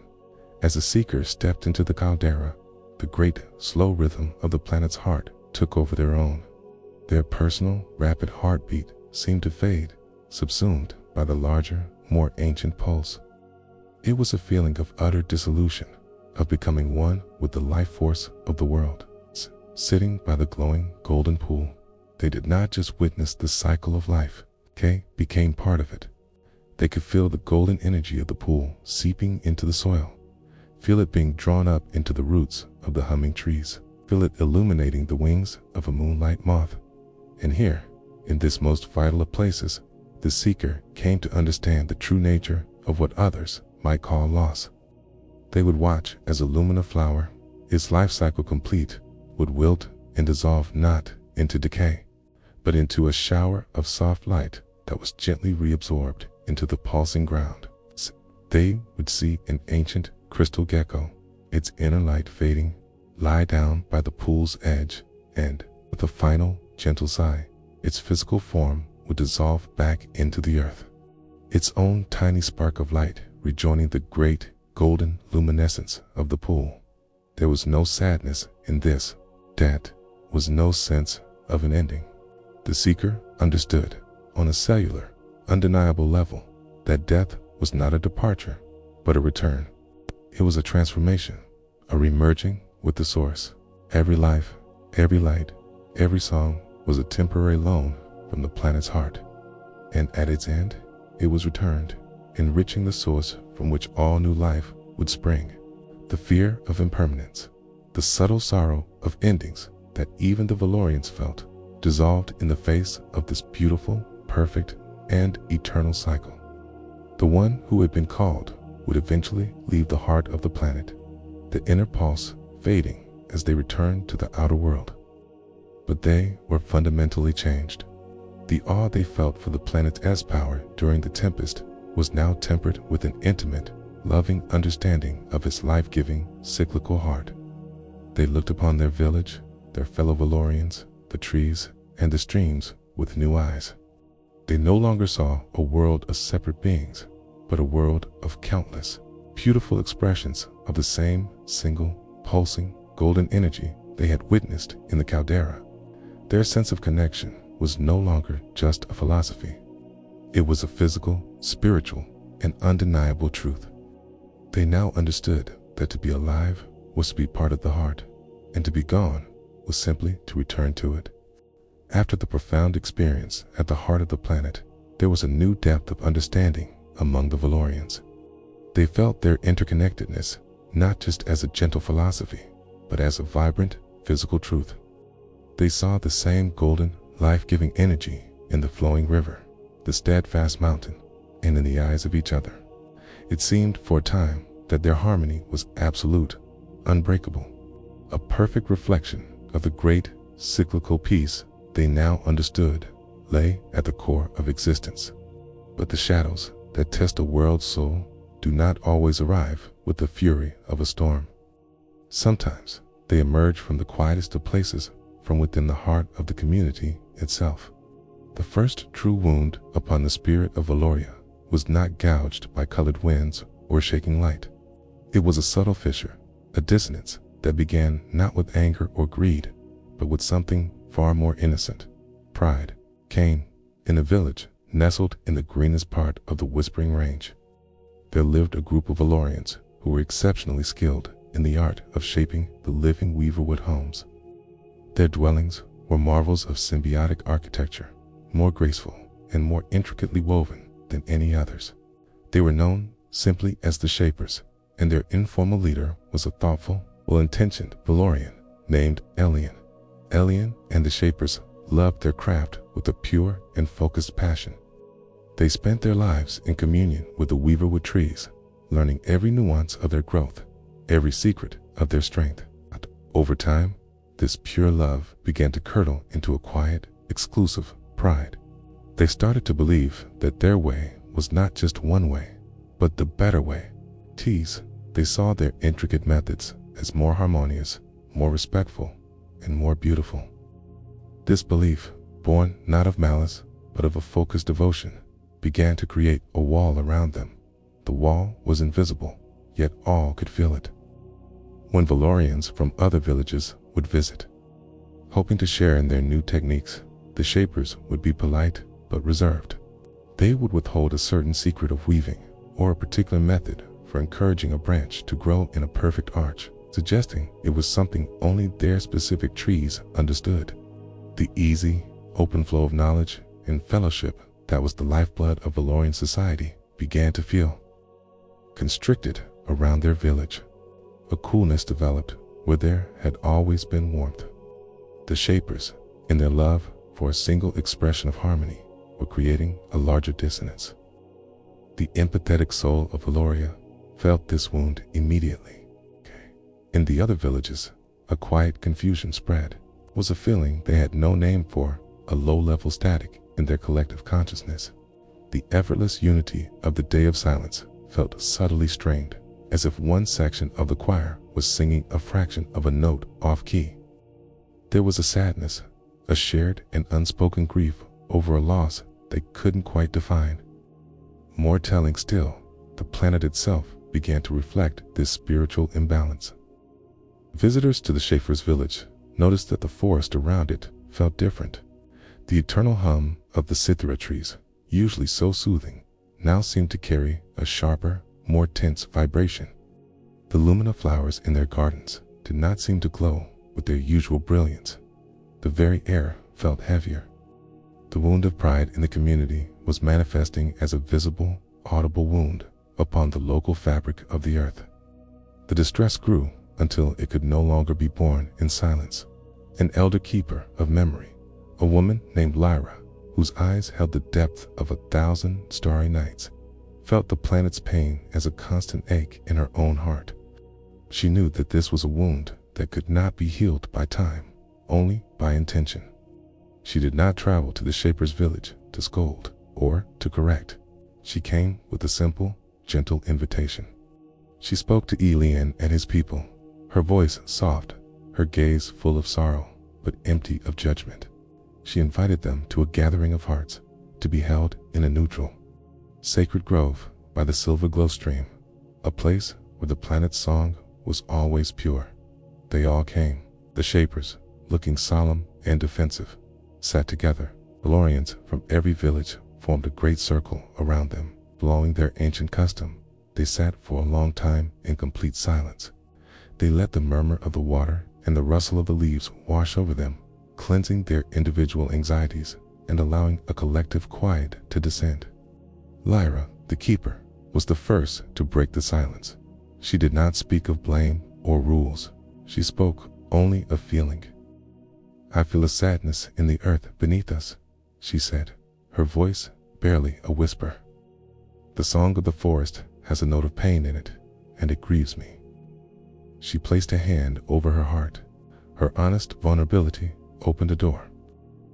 S1: As the seeker stepped into the caldera, the great, slow rhythm of the planet's heart took over their own. Their personal, rapid heartbeat seemed to fade, subsumed by the larger, more ancient pulse. It was a feeling of utter dissolution, of becoming one with the life force of the world. Sitting by the glowing golden pool, they did not just witness the cycle of life, they became part of it. They could feel the golden energy of the pool seeping into the soil, feel it being drawn up into the roots of the humming trees, feel it illuminating the wings of a moonlight moth. And here, in this most vital of places, the seeker came to understand the true nature of what others might call loss. They would watch as a lumina flower, its life cycle complete, would wilt and dissolve not into decay, but into a shower of soft light that was gently reabsorbed into the pulsing ground. They would see an ancient crystal gecko, its inner light fading, lie down by the pool's edge, and, with a final, gentle sigh, its physical form would dissolve back into the earth, its own tiny spark of light rejoining the great, golden luminescence of the pool. There was no sadness in this. That was no sense of an ending. The seeker understood, on a cellular, undeniable level, that death was not a departure, but a return. It was a transformation, a remerging with the source. Every life, every light, every song was a temporary loan from the planet's heart, and at its end, it was returned, enriching the source from which all new life would spring. The fear of impermanence, the subtle sorrow of endings that even the Vallorians felt, dissolved in the face of this beautiful, perfect, and eternal cycle. The one who had been called would eventually leave the heart of the planet, the inner pulse fading as they returned to the outer world. But they were fundamentally changed. The awe they felt for the planet's S-power during the tempest was now tempered with an intimate, loving understanding of its life-giving, cyclical heart. They looked upon their village, their fellow Vallorians, the trees, and the streams with new eyes. They no longer saw a world of separate beings, but a world of countless, beautiful expressions of the same single, pulsing, golden energy they had witnessed in the caldera. Their sense of connection was no longer just a philosophy. It was a physical, spiritual, and undeniable truth. They now understood that to be alive was to be part of the heart, and to be gone was simply to return to it. After the profound experience at the heart of the planet, there was a new depth of understanding among the Vallorians. They felt their interconnectedness not just as a gentle philosophy, but as a vibrant, physical truth. They saw the same golden, life-giving energy in the flowing river, the the steadfast mountain, and in the eyes of each other. It seemed for a time that their harmony was absolute, unbreakable, a perfect reflection of the great cyclical peace they now understood lay at the core of existence. But the shadows that test a world's soul do not always arrive with the fury of a storm. Sometimes they emerge from the quietest of places, from within the heart of the community itself. The first true wound upon the spirit of Valloria was not gouged by colored winds or shaking light. It was a subtle fissure, a dissonance that began not with anger or greed, but with something far more innocent, pride. Came in a village nestled in the greenest part of the Whispering Range. There lived a group of Vallorians who were exceptionally skilled in the art of shaping the living weaverwood homes. Their dwellings were marvels of symbiotic architecture, more graceful and more intricately woven than any others. They were known simply as the Shapers, and their informal leader was a thoughtful, well-intentioned Vallorian named Elian. Elian and the Shapers loved their craft with a pure and focused passion. They spent their lives in communion with the weaverwood trees, learning every nuance of their growth, every secret of their strength. Over time, this pure love began to curdle into a quiet, exclusive pride. They started to believe that their way was not just one way, but the better way. They saw their intricate methods as more harmonious, more respectful, and more beautiful. This belief, born not of malice, but of a focused devotion, began to create a wall around them. The wall was invisible, yet all could feel it. When Vallorians from other villages would visit, hoping to share in their new techniques, the Shapers would be polite but reserved. They would withhold a certain secret of weaving or a particular method for encouraging a branch to grow in a perfect arch, suggesting it was something only their specific trees understood. The easy, open flow of knowledge and fellowship that was the lifeblood of Vallorian society began to feel constricted around their village. A coolness developed where there had always been warmth. The Shapers, in their love for a single expression of harmony, were creating a larger dissonance. The empathetic soul of Valloria felt this wound immediately. In the other villages, a quiet confusion spread. It was a feeling they had no name for, a low-level static in their collective consciousness. The effortless unity of the day of silence felt subtly strained, as if one section of the choir was singing a fraction of a note off-key. There was a sadness, a shared and unspoken grief over a loss they couldn't quite define. More telling still, the planet itself began to reflect this spiritual imbalance. Visitors to the Shapers' village noticed that the forest around it felt different. The eternal hum of the cithara trees, usually so soothing, now seemed to carry a sharper, more tense vibration. The lumina flowers in their gardens did not seem to glow with their usual brilliance. The very air felt heavier. The wound of pride in the community was manifesting as a visible, audible wound upon the local fabric of the earth. The distress grew until it could no longer be borne in silence. An elder keeper of memory, a woman named Lyra, whose eyes held the depth of 1,000 starry nights, felt the planet's pain as a constant ache in her own heart. She knew that this was a wound that could not be healed by time, only by intention. She did not travel to the Shapers' village to scold or to correct. She came with a simple, gentle invitation. She spoke to Elian and his people, her voice soft, her gaze full of sorrow, but empty of judgment. She invited them to a gathering of hearts, to be held in a neutral, sacred grove by the silver glow stream, a place where the planet's song was always pure. They all came. The Shapers, looking solemn and defensive, sat together. Vallorians from every village formed a great circle around them. Following their ancient custom, they sat for a long time in complete silence. They let the murmur of the water and the rustle of the leaves wash over them, cleansing their individual anxieties and allowing a collective quiet to descend. Lyra, the keeper, was the first to break the silence. She did not speak of blame or rules. She spoke only of feeling. "I feel a sadness in the earth beneath us," she said, her voice barely a whisper. The song of the forest has a note of pain in it, and it grieves me. She placed a hand over her heart. Her honest vulnerability opened a door.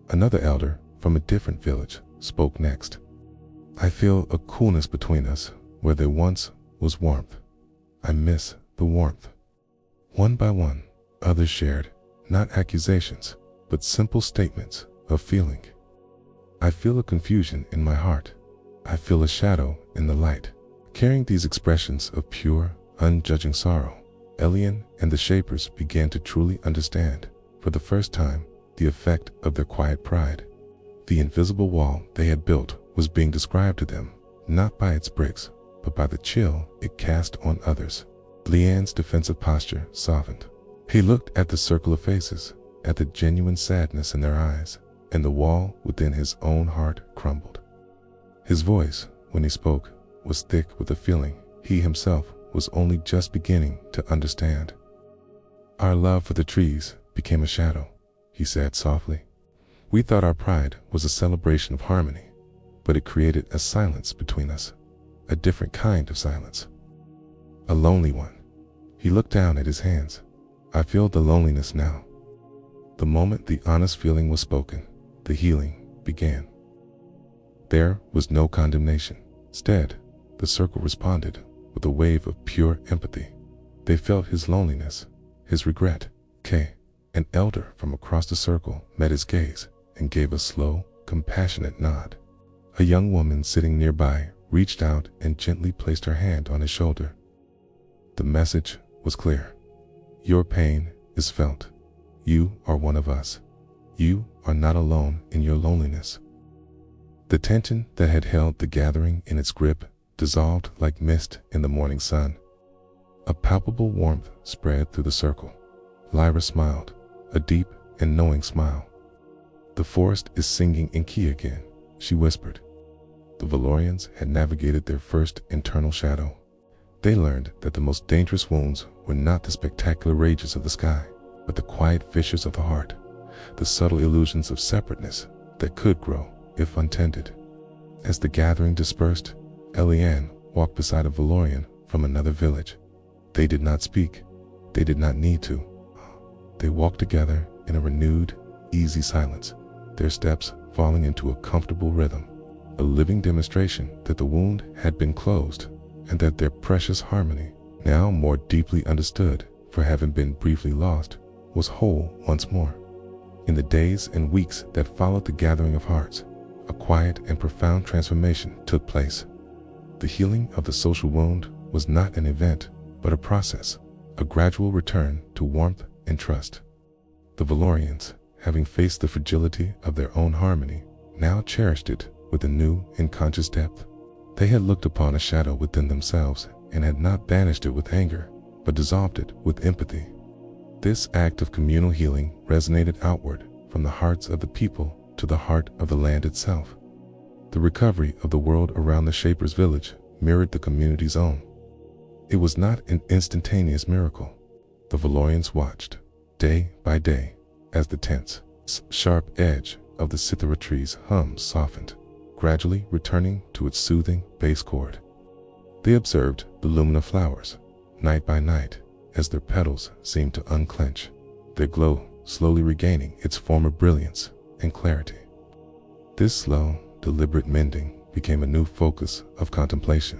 S1: Another elder from a different village spoke next. I feel a coolness between us where there once was warmth. I miss the warmth. One by one, others shared, not accusations, but simple statements of feeling. I feel a confusion in my heart. I feel a shadow in the light. Carrying these expressions of pure, unjudging sorrow, Elian and the Shapers began to truly understand, for the first time, the effect of their quiet pride. The invisible wall they had built was being described to them, not by its bricks, but by the chill it cast on others. Leanne's defensive posture softened. He looked at the circle of faces, at the genuine sadness in their eyes, and the wall within his own heart crumbled. His voice, when he spoke, was thick with a feeling he himself was only just beginning to understand. Our love for the trees became a shadow, he said softly. We thought our pride was a celebration of harmony, but it created a silence between us, a different kind of silence. A lonely one. He looked down at his hands. I feel the loneliness now. The moment the honest feeling was spoken, the healing began. There was no condemnation. Instead, the circle responded with a wave of pure empathy. They felt his loneliness, his regret. An elder from across the circle met his gaze and gave a slow, compassionate nod. A young woman sitting nearby reached out and gently placed her hand on his shoulder. The message was clear. Your pain is felt. You are one of us. You are not alone in your loneliness. The tension that had held the gathering in its grip dissolved like mist in the morning sun. A palpable warmth spread through the circle. Lyra smiled, a deep and knowing smile. The forest is singing in key again, she whispered. The Vallorians had navigated their first internal shadow. They learned that the most dangerous wounds were not the spectacular rages of the sky, but the quiet fissures of the heart, the subtle illusions of separateness that could grow if untended. As the gathering dispersed, Eliane walked beside a Vallorian from another village. They did not speak. They did not need to. They walked together in a renewed, easy silence, their steps falling into a comfortable rhythm, a living demonstration that the wound had been closed and that their precious harmony, now more deeply understood for having been briefly lost, was whole once more. In the days and weeks that followed the gathering of hearts, a quiet and profound transformation took place. The healing of the social wound was not an event, but a process, a gradual return to warmth and trust. The Vallorians, having faced the fragility of their own harmony, now cherished it with a new and conscious depth. They had looked upon a shadow within themselves and had not banished it with anger, but dissolved it with empathy. This act of communal healing resonated outward from the hearts of the people to the heart of the land itself. The recovery of the world around the Shapers' village mirrored the community's own. It was not an instantaneous miracle. The Vallorians watched, day by day, as the tense, sharp edge of the cithara tree's hum softened, gradually returning to its soothing bass chord. They observed the lumina flowers, night by night, as their petals seemed to unclench, their glow slowly regaining its former brilliance and clarity. This slow, deliberate mending became a new focus of contemplation.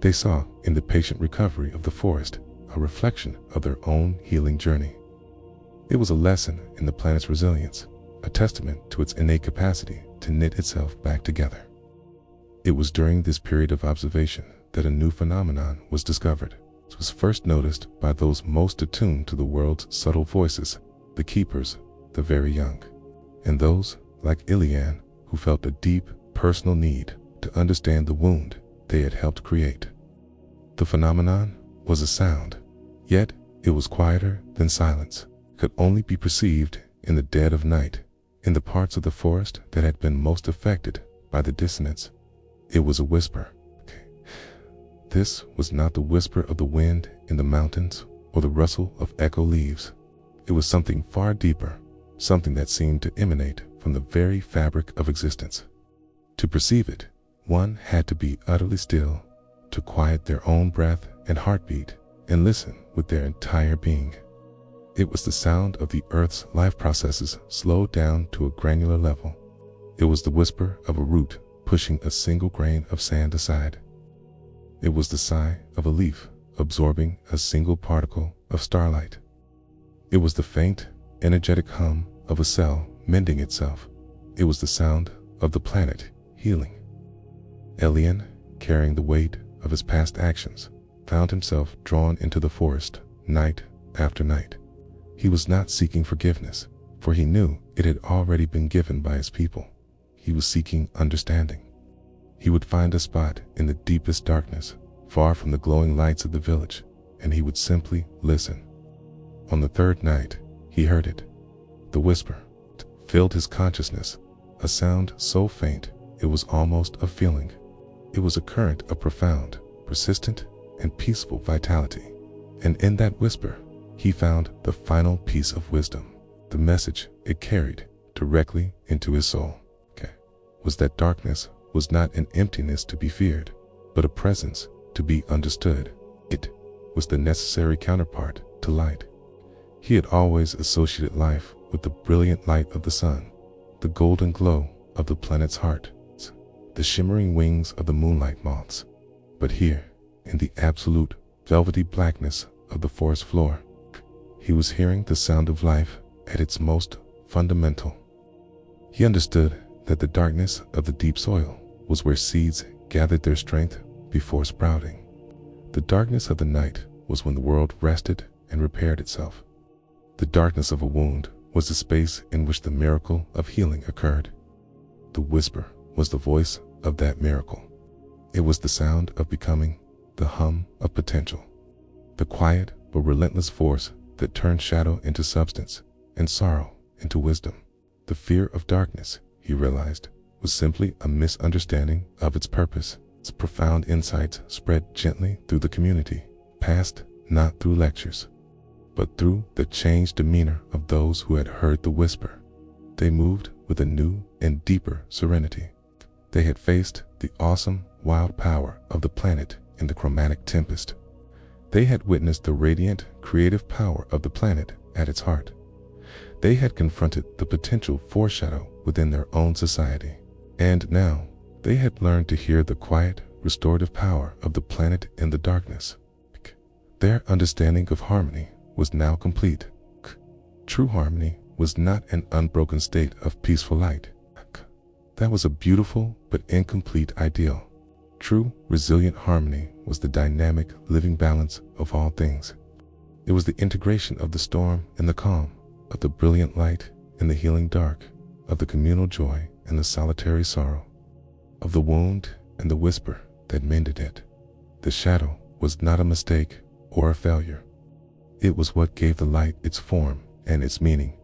S1: They saw in the patient recovery of the forest a reflection of their own healing journey. It was a lesson in the planet's resilience, a testament to its innate capacity to knit itself back together. It was during this period of observation that a new phenomenon was discovered. It was first noticed by those most attuned to the world's subtle voices, the keepers, the very young, and those, like Eliane, who felt a deep personal need to understand the wound they had helped create. The phenomenon was a sound, yet it was quieter than silence, could only be perceived in the dead of night, in the parts of the forest that had been most affected by the dissonance. It was a whisper. This was not the whisper of the wind in the mountains or the rustle of echo leaves. It was something far deeper, something that seemed to emanate from the very fabric of existence. To perceive it, one had to be utterly still, to quiet their own breath and heartbeat, and listen with their entire being. It was the sound of the earth's life processes slowed down to a granular level. It was the whisper of a root pushing a single grain of sand aside. It was the sigh of a leaf absorbing a single particle of starlight. It was the faint, energetic hum of a cell mending itself. It was the sound of the planet healing. Elian, carrying the weight of his past actions, found himself drawn into the forest night after night. He was not seeking forgiveness, for he knew it had already been given by his people. He was seeking understanding. He would find a spot in the deepest darkness, far from the glowing lights of the village, and he would simply listen. On the third night, he heard it. The whisper filled his consciousness, a sound so faint it was almost a feeling. It was a current of profound, persistent, and peaceful vitality. And in that whisper, he found the final piece of wisdom. The message it carried directly into his soul was that darkness was not an emptiness to be feared, but a presence to be understood. It was the necessary counterpart to light. He had always associated life with the brilliant light of the sun, the golden glow of the planet's heart, the shimmering wings of the moonlight moths. But here, in the absolute velvety blackness of the forest floor, he was hearing the sound of life at its most fundamental. He understood that the darkness of the deep soil was where seeds gathered their strength before sprouting. The darkness of the night was when the world rested and repaired itself. The darkness of a wound was the space in which the miracle of healing occurred. The whisper was the voice of that miracle. It was the sound of becoming, the hum of potential, the quiet but relentless force that turned shadow into substance and sorrow into wisdom. The fear of darkness, he realized, was simply a misunderstanding of its purpose. Its profound insights spread gently through the community, passed not through lectures, but through the changed demeanor of those who had heard the whisper. They moved with a new and deeper serenity. They had faced the awesome, wild power of the planet in the chromatic tempest. They had witnessed the radiant, creative power of the planet at its heart. They had confronted the potential foreshadow within their own society. And now, they had learned to hear the quiet, restorative power of the planet in the darkness. Their understanding of harmony was now complete. True harmony was not an unbroken state of peaceful light. That was a beautiful but incomplete ideal. True, resilient harmony was the dynamic, living balance of all things. It was the integration of the storm and the calm, of the brilliant light and the healing dark, of the communal joy and the solitary sorrow, of the wound and the whisper that mended it. The shadow was not a mistake or a failure. It was what gave the light its form and its meaning.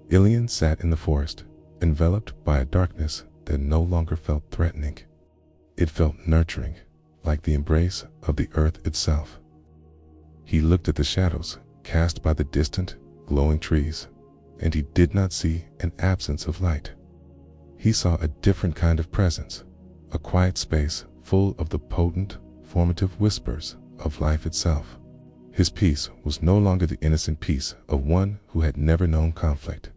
S1: Ilian sat in the forest, enveloped by a darkness that no longer felt threatening. It felt nurturing, like the embrace of the earth itself. He looked at the shadows cast by the distant, glowing trees, and he did not see an absence of light. He saw a different kind of presence, a quiet space full of the potent, formative whispers of life itself. His peace was no longer the innocent peace of one who had never known conflict,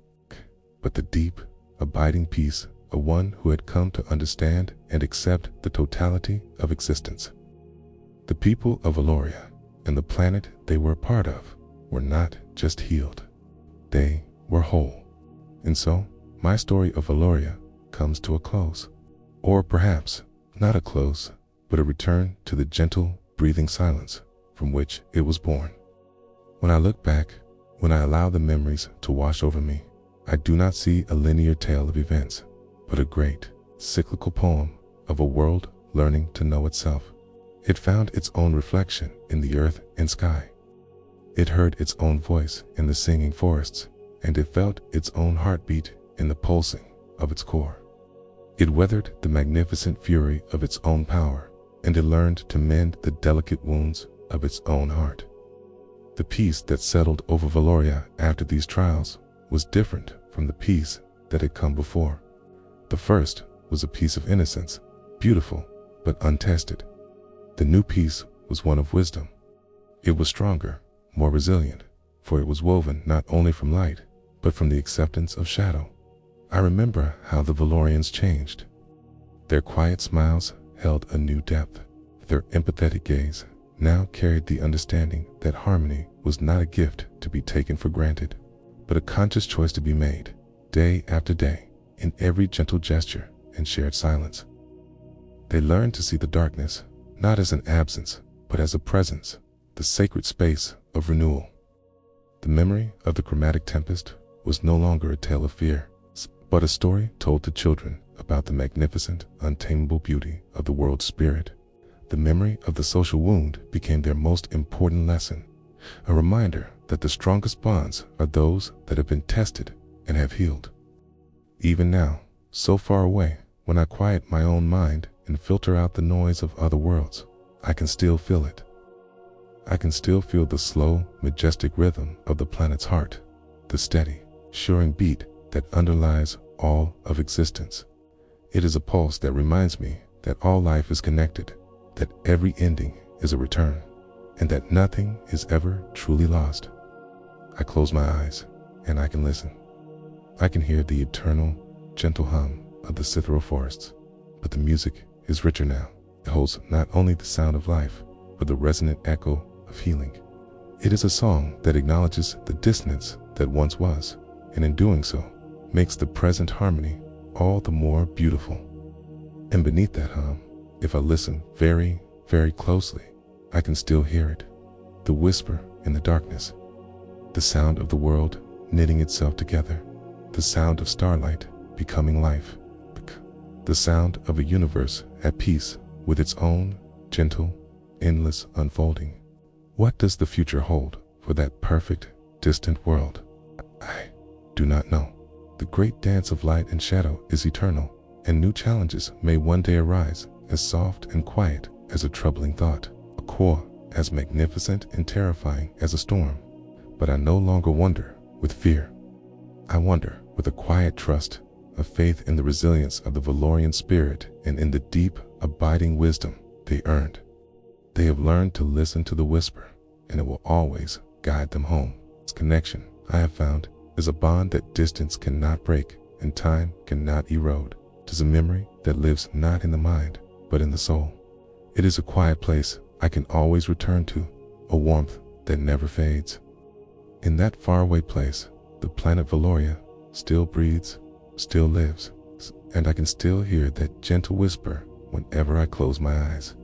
S1: but the deep, abiding peace of one who had come to understand and accept the totality of existence. The people of Valloria and the planet they were a part of were not just healed, they were whole. And so, my story of Valloria comes to a close. Or perhaps, not a close, but a return to the gentle, breathing silence from which it was born. When I look back, when I allow the memories to wash over me, I do not see a linear tale of events, but a great, cyclical poem of a world learning to know itself. It found its own reflection in the earth and sky. It heard its own voice in the singing forests, and it felt its own heartbeat in the pulsing of its core. It weathered the magnificent fury of its own power, and it learned to mend the delicate wounds of its own heart. The peace that settled over Valloria after these trials was different from the peace that had come before. The first was a piece of innocence, beautiful but untested. The new piece was one of wisdom. It was stronger, more resilient, for it was woven not only from light, but from the acceptance of shadow. I remember how the Vallorians changed. Their quiet smiles held a new depth. Their empathetic gaze now carried the understanding that harmony was not a gift to be taken for granted, but a conscious choice to be made, day after day, in every gentle gesture and shared silence. They learned to see the darkness, not as an absence, but as a presence, the sacred space of renewal. The memory of the chromatic tempest was no longer a tale of fear, but a story told to children about the magnificent, untamable beauty of the world's spirit. The memory of the social wound became their most important lesson, a reminder that the strongest bonds are those that have been tested and have healed. Even now, so far away, when I quiet my own mind and filter out the noise of other worlds, I can still feel it. I can still feel the slow, majestic rhythm of the planet's heart, the steady, assuring beat that underlies all of existence. It is a pulse that reminds me that all life is connected, that every ending is a return, and that nothing is ever truly lost. I close my eyes, and I can listen. I can hear the eternal, gentle hum of the Cithara forests, but the music is richer now. It holds not only the sound of life, but the resonant echo of healing. It is a song that acknowledges the dissonance that once was, and in doing so, makes the present harmony all the more beautiful. And beneath that hum, if I listen very, very closely, I can still hear it, the whisper in the darkness, the sound of the world knitting itself together, the sound of starlight becoming life, the sound of a universe at peace with its own gentle, endless unfolding. What does the future hold for that perfect, distant world? I do not know. The great dance of light and shadow is eternal, and new challenges may one day arise as soft and quiet as a troubling thought, a core as magnificent and terrifying as a storm. But I no longer wonder with fear. I wonder with a quiet trust, a faith in the resilience of the Vallorian spirit and in the deep, abiding wisdom they earned. They have learned to listen to the whisper, and it will always guide them home. This connection, I have found, is a bond that distance cannot break and time cannot erode. It is a memory that lives not in the mind, but in the soul. It is a quiet place I can always return to, a warmth that never fades. In that faraway place, the planet Valloria still breathes, still lives, and I can still hear that gentle whisper whenever I close my eyes.